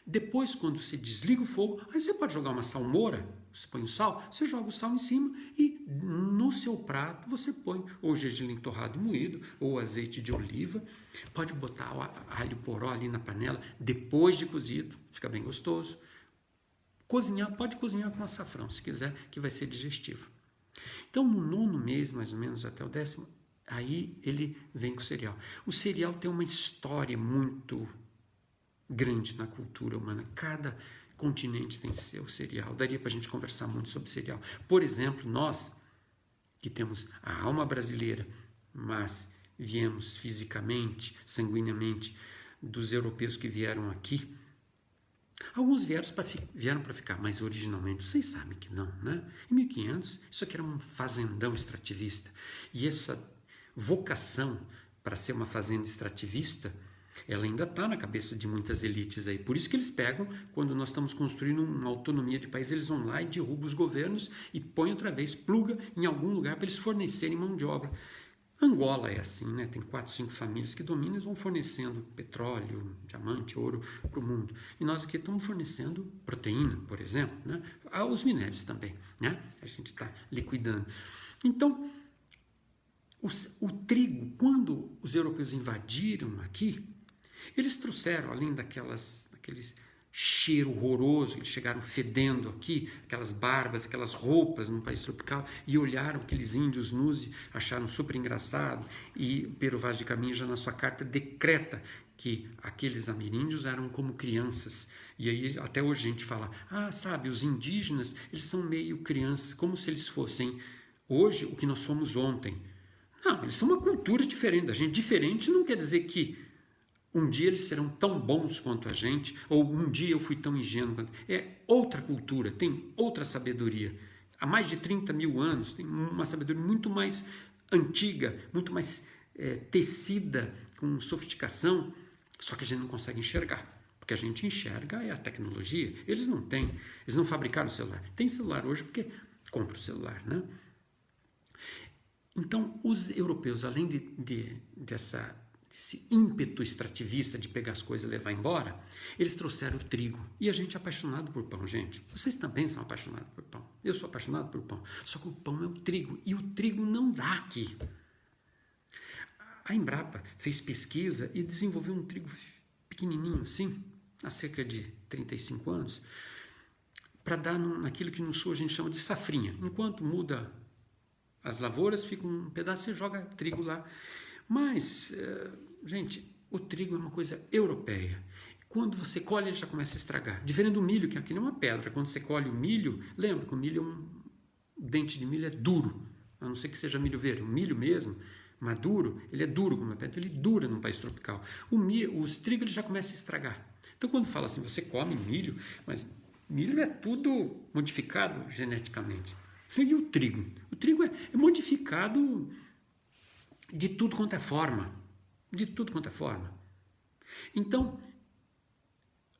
Depois, quando você desliga o fogo, aí você pode jogar uma salmoura, você põe o sal, você joga o sal em cima e no seu prato você põe ou gergelim torrado e moído, ou azeite de oliva. Pode botar o alho poró ali na panela, depois de cozido, fica bem gostoso. Pode cozinhar com açafrão, se quiser, que vai ser digestivo. Então, no 9º mês, mais ou menos, até o 10º, aí ele vem com o cereal. O cereal tem uma história muito grande na cultura humana. Cada continente tem seu cereal. Daria para a gente conversar muito sobre cereal. Por exemplo, nós que temos a alma brasileira, mas viemos fisicamente, sanguineamente, dos europeus que vieram aqui. Alguns vieram para ficar, mas originalmente, vocês sabem que não, né? Em 1500, isso aqui era um fazendão extrativista. E essa vocação para ser uma fazenda extrativista, ela ainda está na cabeça de muitas elites aí. Por isso que eles pegam, quando nós estamos construindo uma autonomia de país, eles vão lá e derrubam os governos e põem outra vez, pluga em algum lugar para eles fornecerem mão de obra. Angola é assim, né? Tem 4, 5 famílias que dominam e vão fornecendo petróleo, diamante, ouro para o mundo. E nós aqui estamos fornecendo proteína, por exemplo, né? Os minérios também, né? A gente está liquidando. Então, o trigo, quando os europeus invadiram aqui, eles trouxeram, além daqueles cheiro horroroso, eles chegaram fedendo aqui, aquelas barbas, aquelas roupas num país tropical, e olharam aqueles índios nus e acharam super engraçado, e Pero Vaz de Caminha já na sua carta decreta que aqueles ameríndios eram como crianças, e aí até hoje a gente fala, sabe, os indígenas, eles são meio crianças, como se eles fossem hoje o que nós fomos ontem. Não, eles são uma cultura diferente da gente. Diferente não quer dizer que um dia eles serão tão bons quanto a gente, ou um dia eu fui tão ingênuo quanto... É outra cultura, tem outra sabedoria. Há mais de 30 mil anos, tem uma sabedoria muito mais antiga, muito mais tecida, com sofisticação, só que a gente não consegue enxergar. Porque a gente enxerga é a tecnologia. Eles não têm, eles não fabricaram o celular. Tem celular hoje porque compra o celular, né? Então, os europeus, além desse ímpeto extrativista de pegar as coisas e levar embora, eles trouxeram o trigo. E a gente é apaixonado por pão, gente. Vocês também são apaixonados por pão. Eu sou apaixonado por pão. Só que o pão é o trigo. E o trigo não dá aqui. A Embrapa fez pesquisa e desenvolveu um trigo pequenininho assim, há cerca de 35 anos, para dar naquilo que no sul a gente chama de safrinha. Enquanto muda as lavouras, fica um pedaço, você joga trigo lá. Mas, gente, o trigo é uma coisa europeia. Quando você colhe, ele já começa a estragar. Diferente do milho, que aqui não é uma pedra. Quando você colhe o milho, lembra que o milho o dente de milho é duro, a não ser que seja milho verde. O milho mesmo, maduro, ele é duro como uma pedra, ele dura num país tropical. Os trigos ele já começa a estragar. Então, quando fala assim, você come milho, mas milho é tudo modificado geneticamente. E o trigo? O trigo é modificado de tudo quanto é forma. De tudo quanto é forma. Então,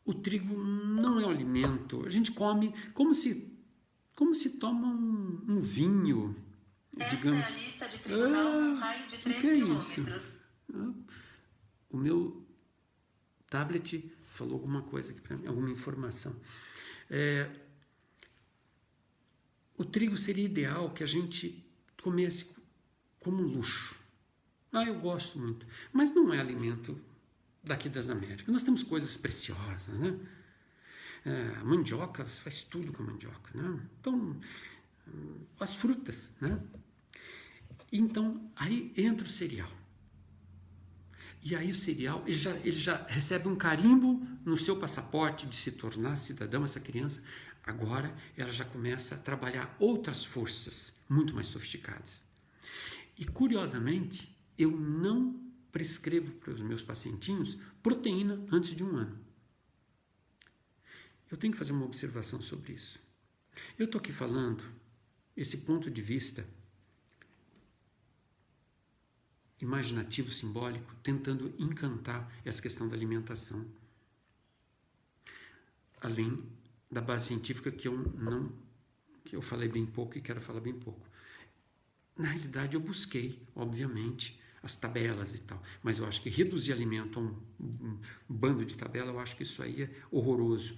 o trigo não é um alimento. A gente come como se toma um vinho. Esta digamos. É a lista de tribunal, raio de 3 quilômetros. O meu tablet falou alguma coisa aqui para mim, alguma informação. O trigo seria ideal que a gente comesse como um luxo. Eu gosto muito. Mas não é alimento daqui das Américas. Nós temos coisas preciosas, né? A mandioca, você faz tudo com a mandioca, né? Então, as frutas, né? Então, aí entra o cereal. E aí o cereal, ele já recebe um carimbo no seu passaporte de se tornar cidadão, essa criança. Agora ela já começa a trabalhar outras forças muito mais sofisticadas. E curiosamente, eu não prescrevo para os meus pacientinhos proteína antes de 1 ano. Eu tenho que fazer uma observação sobre isso. Eu estou aqui falando esse ponto de vista imaginativo, simbólico, tentando encantar essa questão da alimentação. Além da base científica que eu falei bem pouco e quero falar bem pouco. Na realidade, eu busquei, obviamente, as tabelas e tal, mas eu acho que reduzir alimento a um bando de tabela, eu acho que isso aí é horroroso.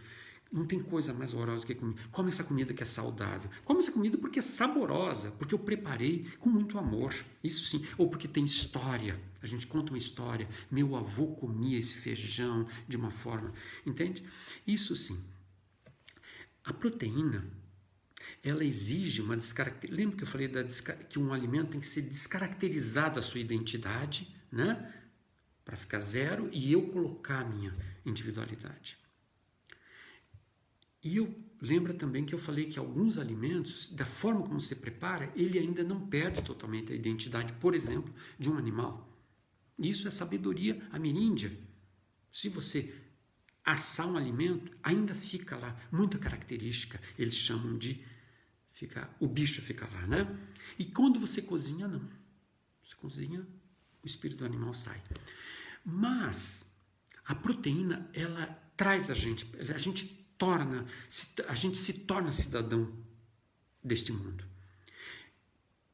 Não tem coisa mais horrorosa que comer. Come essa comida que é saudável. Come essa comida porque é saborosa, porque eu preparei com muito amor. Isso sim. Ou porque tem história. A gente conta uma história. Meu avô comia esse feijão de uma forma. Entende? Isso sim. A proteína, ela exige uma descaracterização. Lembra que eu falei que um alimento tem que ser descaracterizado a sua identidade, né? Para ficar zero e eu colocar a minha individualidade. E eu lembro também que eu falei que alguns alimentos, da forma como se prepara, ele ainda não perde totalmente a identidade, por exemplo, de um animal. Isso é sabedoria ameríndia. Se você assar um alimento, ainda fica lá muita característica. Eles chamam de o bicho fica lá, né? E quando você cozinha, não. Você cozinha o espírito do animal sai. Mas a proteína, ela traz a gente se torna cidadão deste mundo.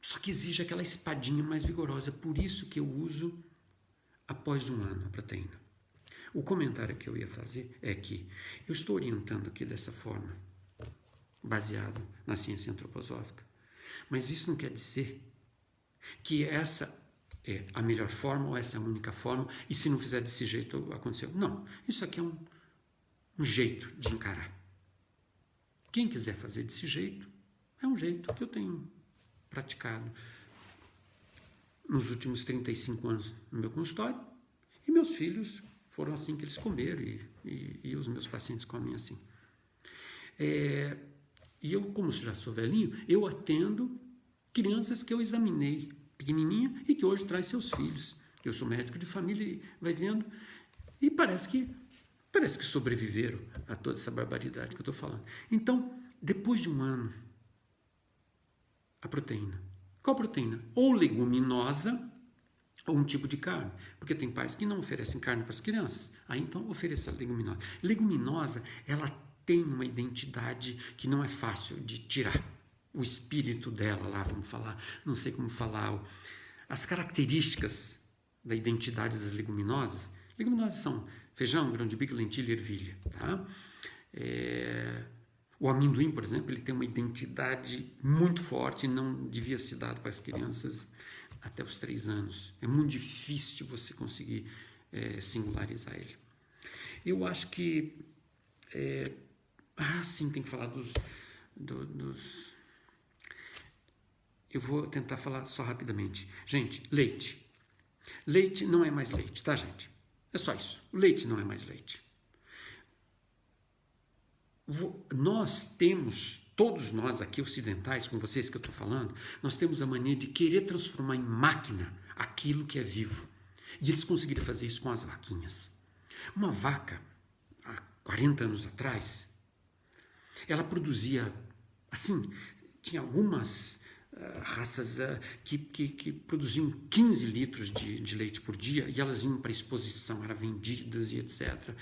Só que exige aquela espadinha mais vigorosa, por isso que eu uso após 1 ano a proteína. O comentário que eu ia fazer é que eu estou orientando aqui dessa forma, baseado na ciência antroposófica, mas isso não quer dizer que essa é a melhor forma ou essa é a única forma, e se não fizer desse jeito aconteceu. Não, isso aqui é um jeito de encarar. Quem quiser fazer desse jeito, é um jeito que eu tenho praticado nos últimos 35 anos no meu consultório, e meus filhos foram assim que eles comeram, e os meus pacientes comem assim. E eu, como já sou velhinho, eu atendo crianças que eu examinei pequenininha e que hoje traz seus filhos. Eu sou médico de família e vai vendo, e parece que sobreviveram a toda essa barbaridade que eu estou falando. Então, depois de 1 ano, a proteína. Qual proteína? Ou leguminosa, ou um tipo de carne. Porque tem pais que não oferecem carne para as crianças. Aí, então, ofereça a leguminosa. Leguminosa, ela tem uma identidade que não é fácil de tirar. O espírito dela lá, vamos falar, não sei como falar. As características da identidade das leguminosas. Leguminosas são feijão, grão de bico, lentilha e ervilha. Tá? O amendoim, por exemplo, ele tem uma identidade muito forte e não devia ser dado para as crianças até os 3 anos. É muito difícil você conseguir singularizar ele. Eu acho que... sim, tem que falar dos... Eu vou tentar falar só rapidamente. Gente, leite. Leite não é mais leite, tá, gente? É só isso. O leite não é mais leite. Nós temos, todos nós aqui ocidentais, com vocês que eu estou falando, nós temos a mania de querer transformar em máquina aquilo que é vivo. E eles conseguiram fazer isso com as vaquinhas. Uma vaca, há 40 anos atrás, ela produzia, assim, tinha algumas raças que produziam 15 litros de leite por dia e elas iam para exposição, eram vendidas e etc.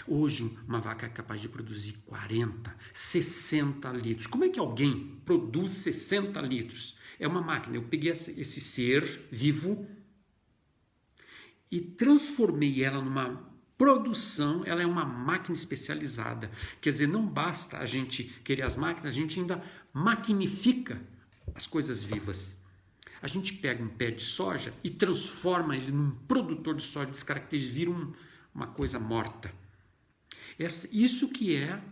Hoje, uma vaca é capaz de produzir 40, 60 litros. Como é que alguém produz 60 litros? É uma máquina. Eu peguei esse ser vivo e transformei ela numa produção. Ela é uma máquina especializada. Quer dizer, não basta a gente querer as máquinas, a gente ainda maquinifica as coisas vivas. A gente pega um pé de soja e transforma ele num produtor de soja, descaracteriza, vira uma coisa morta. Isso que é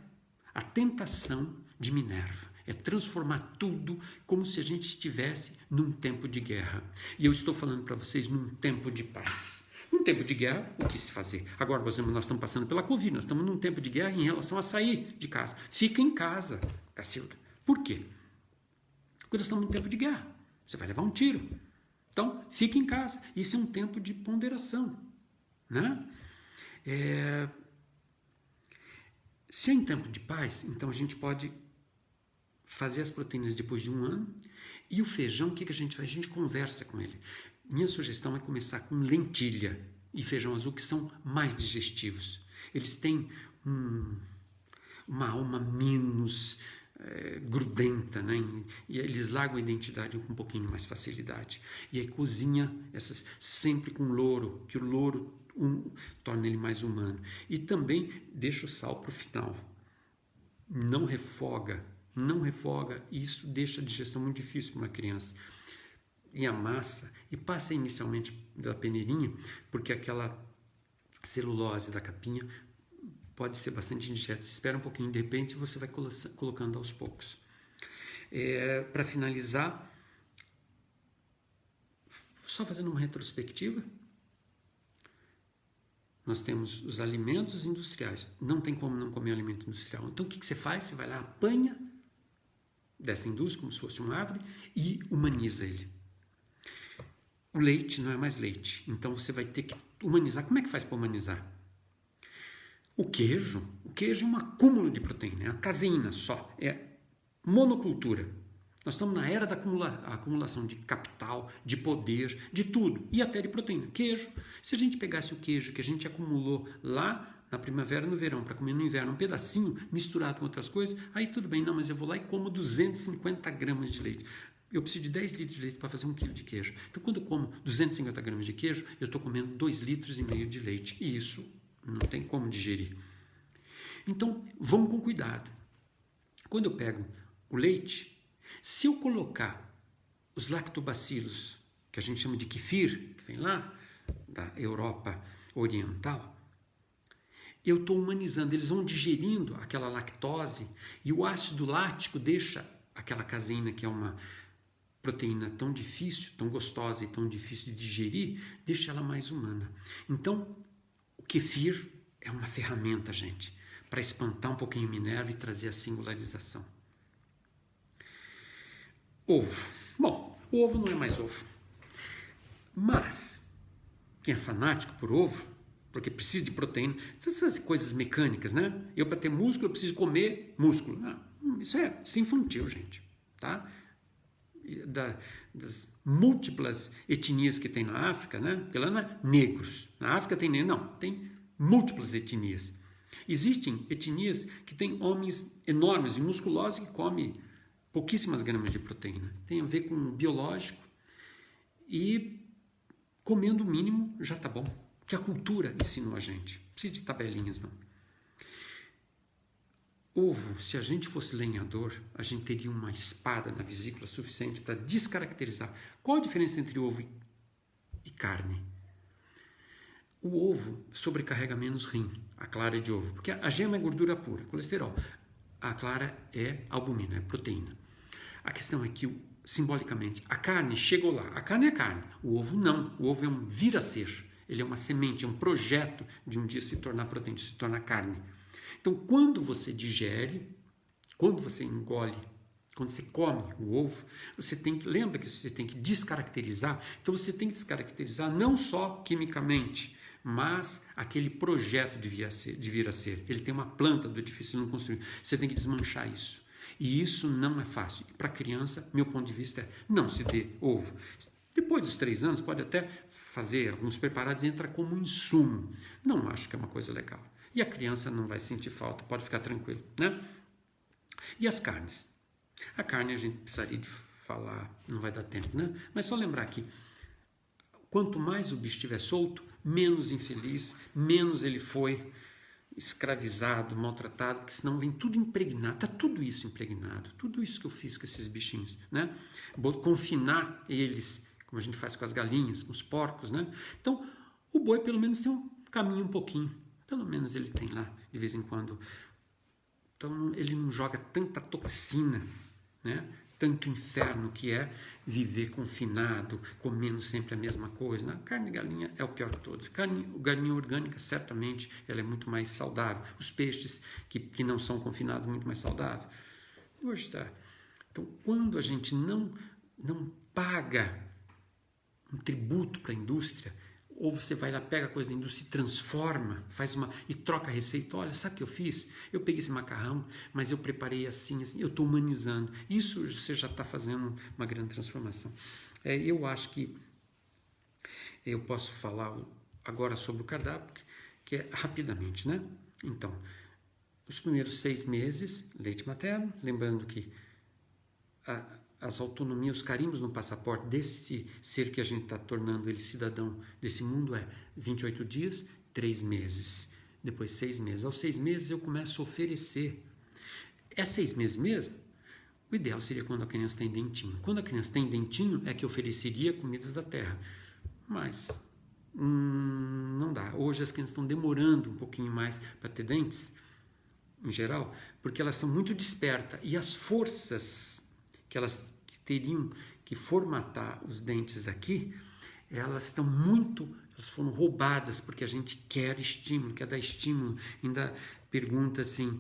a tentação de Minerva, é transformar tudo como se a gente estivesse num tempo de guerra. E eu estou falando para vocês num tempo de paz. Num tempo de guerra, o que se fazer? Agora, por exemplo, nós estamos passando pela Covid, nós estamos num tempo de guerra em relação a sair de casa. Fica em casa, Cacilda. Por quê? Porque nós estamos num tempo de guerra. Você vai levar um tiro. Então, fica em casa. Isso é um tempo de ponderação, né? Se é em tempo de paz, então a gente pode fazer as proteínas depois de 1 ano. E o feijão, o que a gente faz? A gente conversa com ele. Minha sugestão é começar com lentilha e feijão azul, que são mais digestivos. Eles têm uma alma menos grudenta, né? E eles largam a identidade com um pouquinho mais facilidade. E aí cozinha essas sempre com louro, que o louro torna ele mais humano. E também deixa o sal para o final. Não refoga, isso deixa a digestão muito difícil para uma criança. E amassa, e passa inicialmente da peneirinha, porque aquela celulose da capinha pode ser bastante indigesta. Espera um pouquinho, de repente você vai colocando aos poucos. Para finalizar, só fazendo uma retrospectiva, nós temos os alimentos industriais. Não tem como não comer alimento industrial. Então, o que você faz? Você vai lá, apanha dessa indústria, como se fosse uma árvore, e humaniza ele. O leite não é mais leite. Então, você vai ter que humanizar. Como é que faz para humanizar? O queijo é um acúmulo de proteína, é a caseína só. É monocultura. Nós estamos na era da acumulação de capital, de poder, de tudo, e até de proteína. Queijo, se a gente pegasse o queijo que a gente acumulou lá na primavera e no verão, para comer no inverno, um pedacinho misturado com outras coisas, aí tudo bem, não, mas eu vou lá e como 250 gramas de leite. Eu preciso de 10 litros de leite para fazer 1 quilo de queijo. Então, quando eu como 250 gramas de queijo, eu estou comendo 2,5 litros de leite, e isso não tem como digerir. Então, vamos com cuidado. Quando eu pego o leite, se eu colocar os lactobacilos, que a gente chama de kefir, que vem lá da Europa Oriental, eu estou humanizando, eles vão digerindo aquela lactose e o ácido lático deixa aquela caseína, que é uma proteína tão difícil, tão gostosa e tão difícil de digerir, deixa ela mais humana. Então, o kefir é uma ferramenta, gente, para espantar um pouquinho Minerva e trazer a singularização. Ovo. Bom, o ovo não é mais ovo. Mas, quem é fanático por ovo, porque precisa de proteína, essas coisas mecânicas, né? Eu, para ter músculo, eu preciso comer músculo. Não, isso é infantil, gente. Tá? Das múltiplas etnias que tem na África, né? Porque lá não é negros. Na África tem negros, não. Tem múltiplas etnias. Existem etnias que têm homens enormes e musculosos que comem pouquíssimas gramas de proteína. Tem a ver com o biológico e comendo o mínimo já está bom. Que a cultura ensinou a gente. Não precisa de tabelinhas, não. Ovo, se a gente fosse lenhador, a gente teria uma espada na vesícula suficiente para descaracterizar. Qual a diferença entre ovo e carne? O ovo sobrecarrega menos rim, a clara de ovo, porque a gema é gordura pura, colesterol. A clara é albumina, é proteína. A questão é que, simbolicamente, a carne chegou lá. A carne é carne, o ovo não. O ovo é um vir-a-ser. Ele é uma semente, é um projeto de um dia se tornar proteína, de se tornar carne. Então, quando você digere, quando você engole, quando você come o ovo, lembra que você tem que descaracterizar. Então, você tem que descaracterizar não só quimicamente, mas aquele projeto de vir a ser. Ele tem uma planta do edifício não construído. Você tem que desmanchar isso. E isso não é fácil. Para a criança, meu ponto de vista é, não se dê ovo. Depois dos 3 anos, pode até fazer alguns preparados e entra como insumo. Não acho que é uma coisa legal. E a criança não vai sentir falta, pode ficar tranquilo, né? E as carnes? A carne a gente precisaria de falar, não vai dar tempo, né? Mas só lembrar que quanto mais o bicho estiver solto, menos infeliz, menos ele foi escravizado, maltratado, porque senão vem tudo impregnado, está tudo isso impregnado, tudo isso que eu fiz com esses bichinhos, né? Confinar eles, como a gente faz com as galinhas, com os porcos, né? Então, o boi pelo menos tem um caminho um pouquinho, pelo menos ele tem lá, de vez em quando. Então, ele não joga tanta toxina, né? Tanto inferno que é viver confinado, comendo sempre a mesma coisa. Né? Carne de galinha é o pior de todos. Galinha orgânica, certamente, ela é muito mais saudável. Os peixes que não são confinados, muito mais saudável. Hoje está. Então, quando a gente não paga um tributo para a indústria, ou você vai lá, pega a coisa da indústria e transforma, e troca a receita. Olha, sabe o que eu fiz? Eu peguei esse macarrão, mas eu preparei assim, eu estou humanizando. Isso você já está fazendo uma grande transformação. Eu acho que eu posso falar agora sobre o cardápio, que é rapidamente, né? Então, os primeiros 6 meses, leite materno, lembrando que as autonomias, os carimbos no passaporte desse ser que a gente está tornando ele cidadão desse mundo é 28 dias, 3 meses, depois 6 meses. Aos 6 meses eu começo a oferecer. É 6 meses mesmo? O ideal seria quando a criança tem dentinho. Quando a criança tem dentinho é que eu ofereceria comidas da terra. Mas não dá. Hoje as crianças estão demorando um pouquinho mais para ter dentes, em geral, porque elas são muito despertas e as forças que elas teriam que formatar os dentes aqui, elas foram roubadas, porque a gente quer estímulo, quer dar estímulo. Ainda pergunta assim,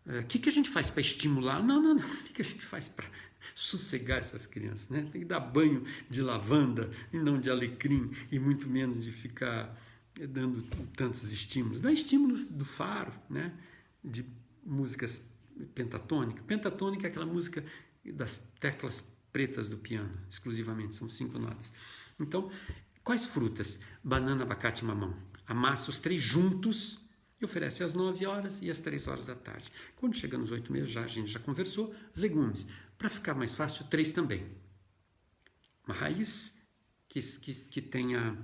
o que a gente faz para estimular? Não, o que a gente faz para sossegar essas crianças, né? Tem que dar banho de lavanda e não de alecrim, e muito menos de ficar dando tantos estímulos. Dá estímulos do faro, né? De músicas pentatônicas. Pentatônica é aquela música das teclas pretas do piano, exclusivamente, são 5 notas. Então, quais frutas? Banana, abacate e mamão. Amassa os 3 juntos e oferece às 9 horas e às 3 horas da tarde. Quando chega nos 8 meses, a gente já conversou, os legumes. Para ficar mais fácil, 3 também. Uma raiz que tenha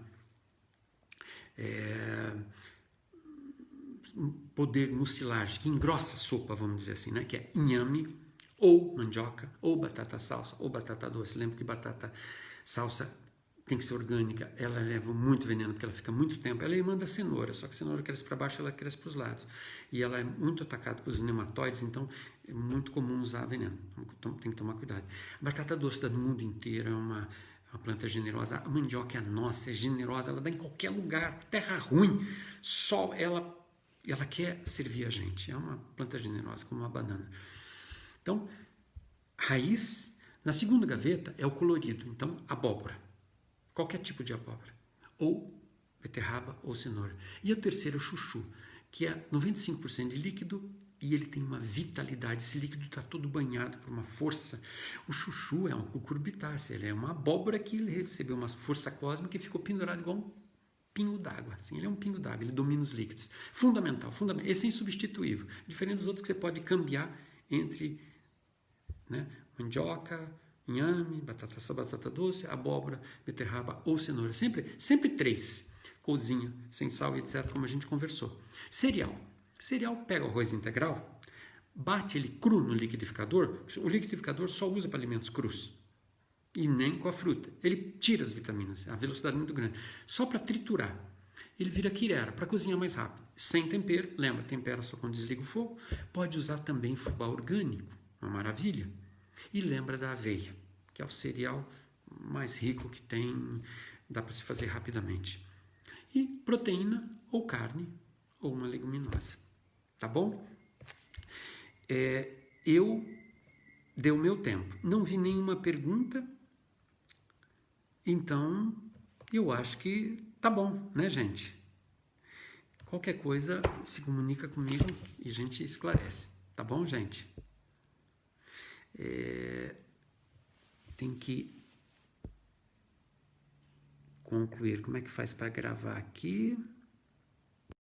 poder mucilagem, que engrossa a sopa, vamos dizer assim, né? Que é inhame, ou mandioca, ou batata salsa, ou batata doce. Lembra que batata salsa tem que ser orgânica, ela leva muito veneno, porque ela fica muito tempo. Ela é irmã da cenoura, só que a cenoura cresce para baixo, ela cresce para os lados. E ela é muito atacada pelos nematóides, então é muito comum usar veneno. Então tem que tomar cuidado. A batata doce dá no mundo inteiro, é uma planta generosa. A mandioca é nossa, é generosa, ela dá em qualquer lugar, terra ruim, só ela quer servir a gente. É uma planta generosa, como uma banana. Então, raiz. Na segunda gaveta é o colorido, então abóbora. Qualquer tipo de abóbora. Ou beterraba ou cenoura. E o terceiro é o chuchu, que é 95% de líquido e ele tem uma vitalidade. Esse líquido está todo banhado por uma força. O chuchu é uma cucurbitácea, ele é uma abóbora que recebeu uma força cósmica e ficou pendurado igual um pingo d'água. Assim, ele é um pingo d'água, ele domina os líquidos. Fundamental. Esse é insubstituível. Diferente dos outros que você pode cambiar entre, né, mandioca, inhame, batata doce, abóbora, beterraba ou cenoura. Sempre 3. Cozinha, sem sal, etc., como a gente conversou. Cereal. Cereal pega o arroz integral, bate ele cru no liquidificador. O liquidificador só usa para alimentos crus. E nem com a fruta. Ele tira as vitaminas, a velocidade é muito grande. Só para triturar. Ele vira quirera, para cozinhar mais rápido. Sem tempero, lembra, tempera só quando desliga o fogo. Pode usar também fubá orgânico, uma maravilha. E lembra da aveia, que é o cereal mais rico que tem, dá para se fazer rapidamente. E proteína ou carne ou uma leguminosa. Tá bom? Eu dei o meu tempo. Não vi nenhuma pergunta, então eu acho que tá bom, né, gente? Qualquer coisa, se comunica comigo e a gente esclarece. Tá bom, gente? Tem que concluir. Como é que faz para gravar aqui?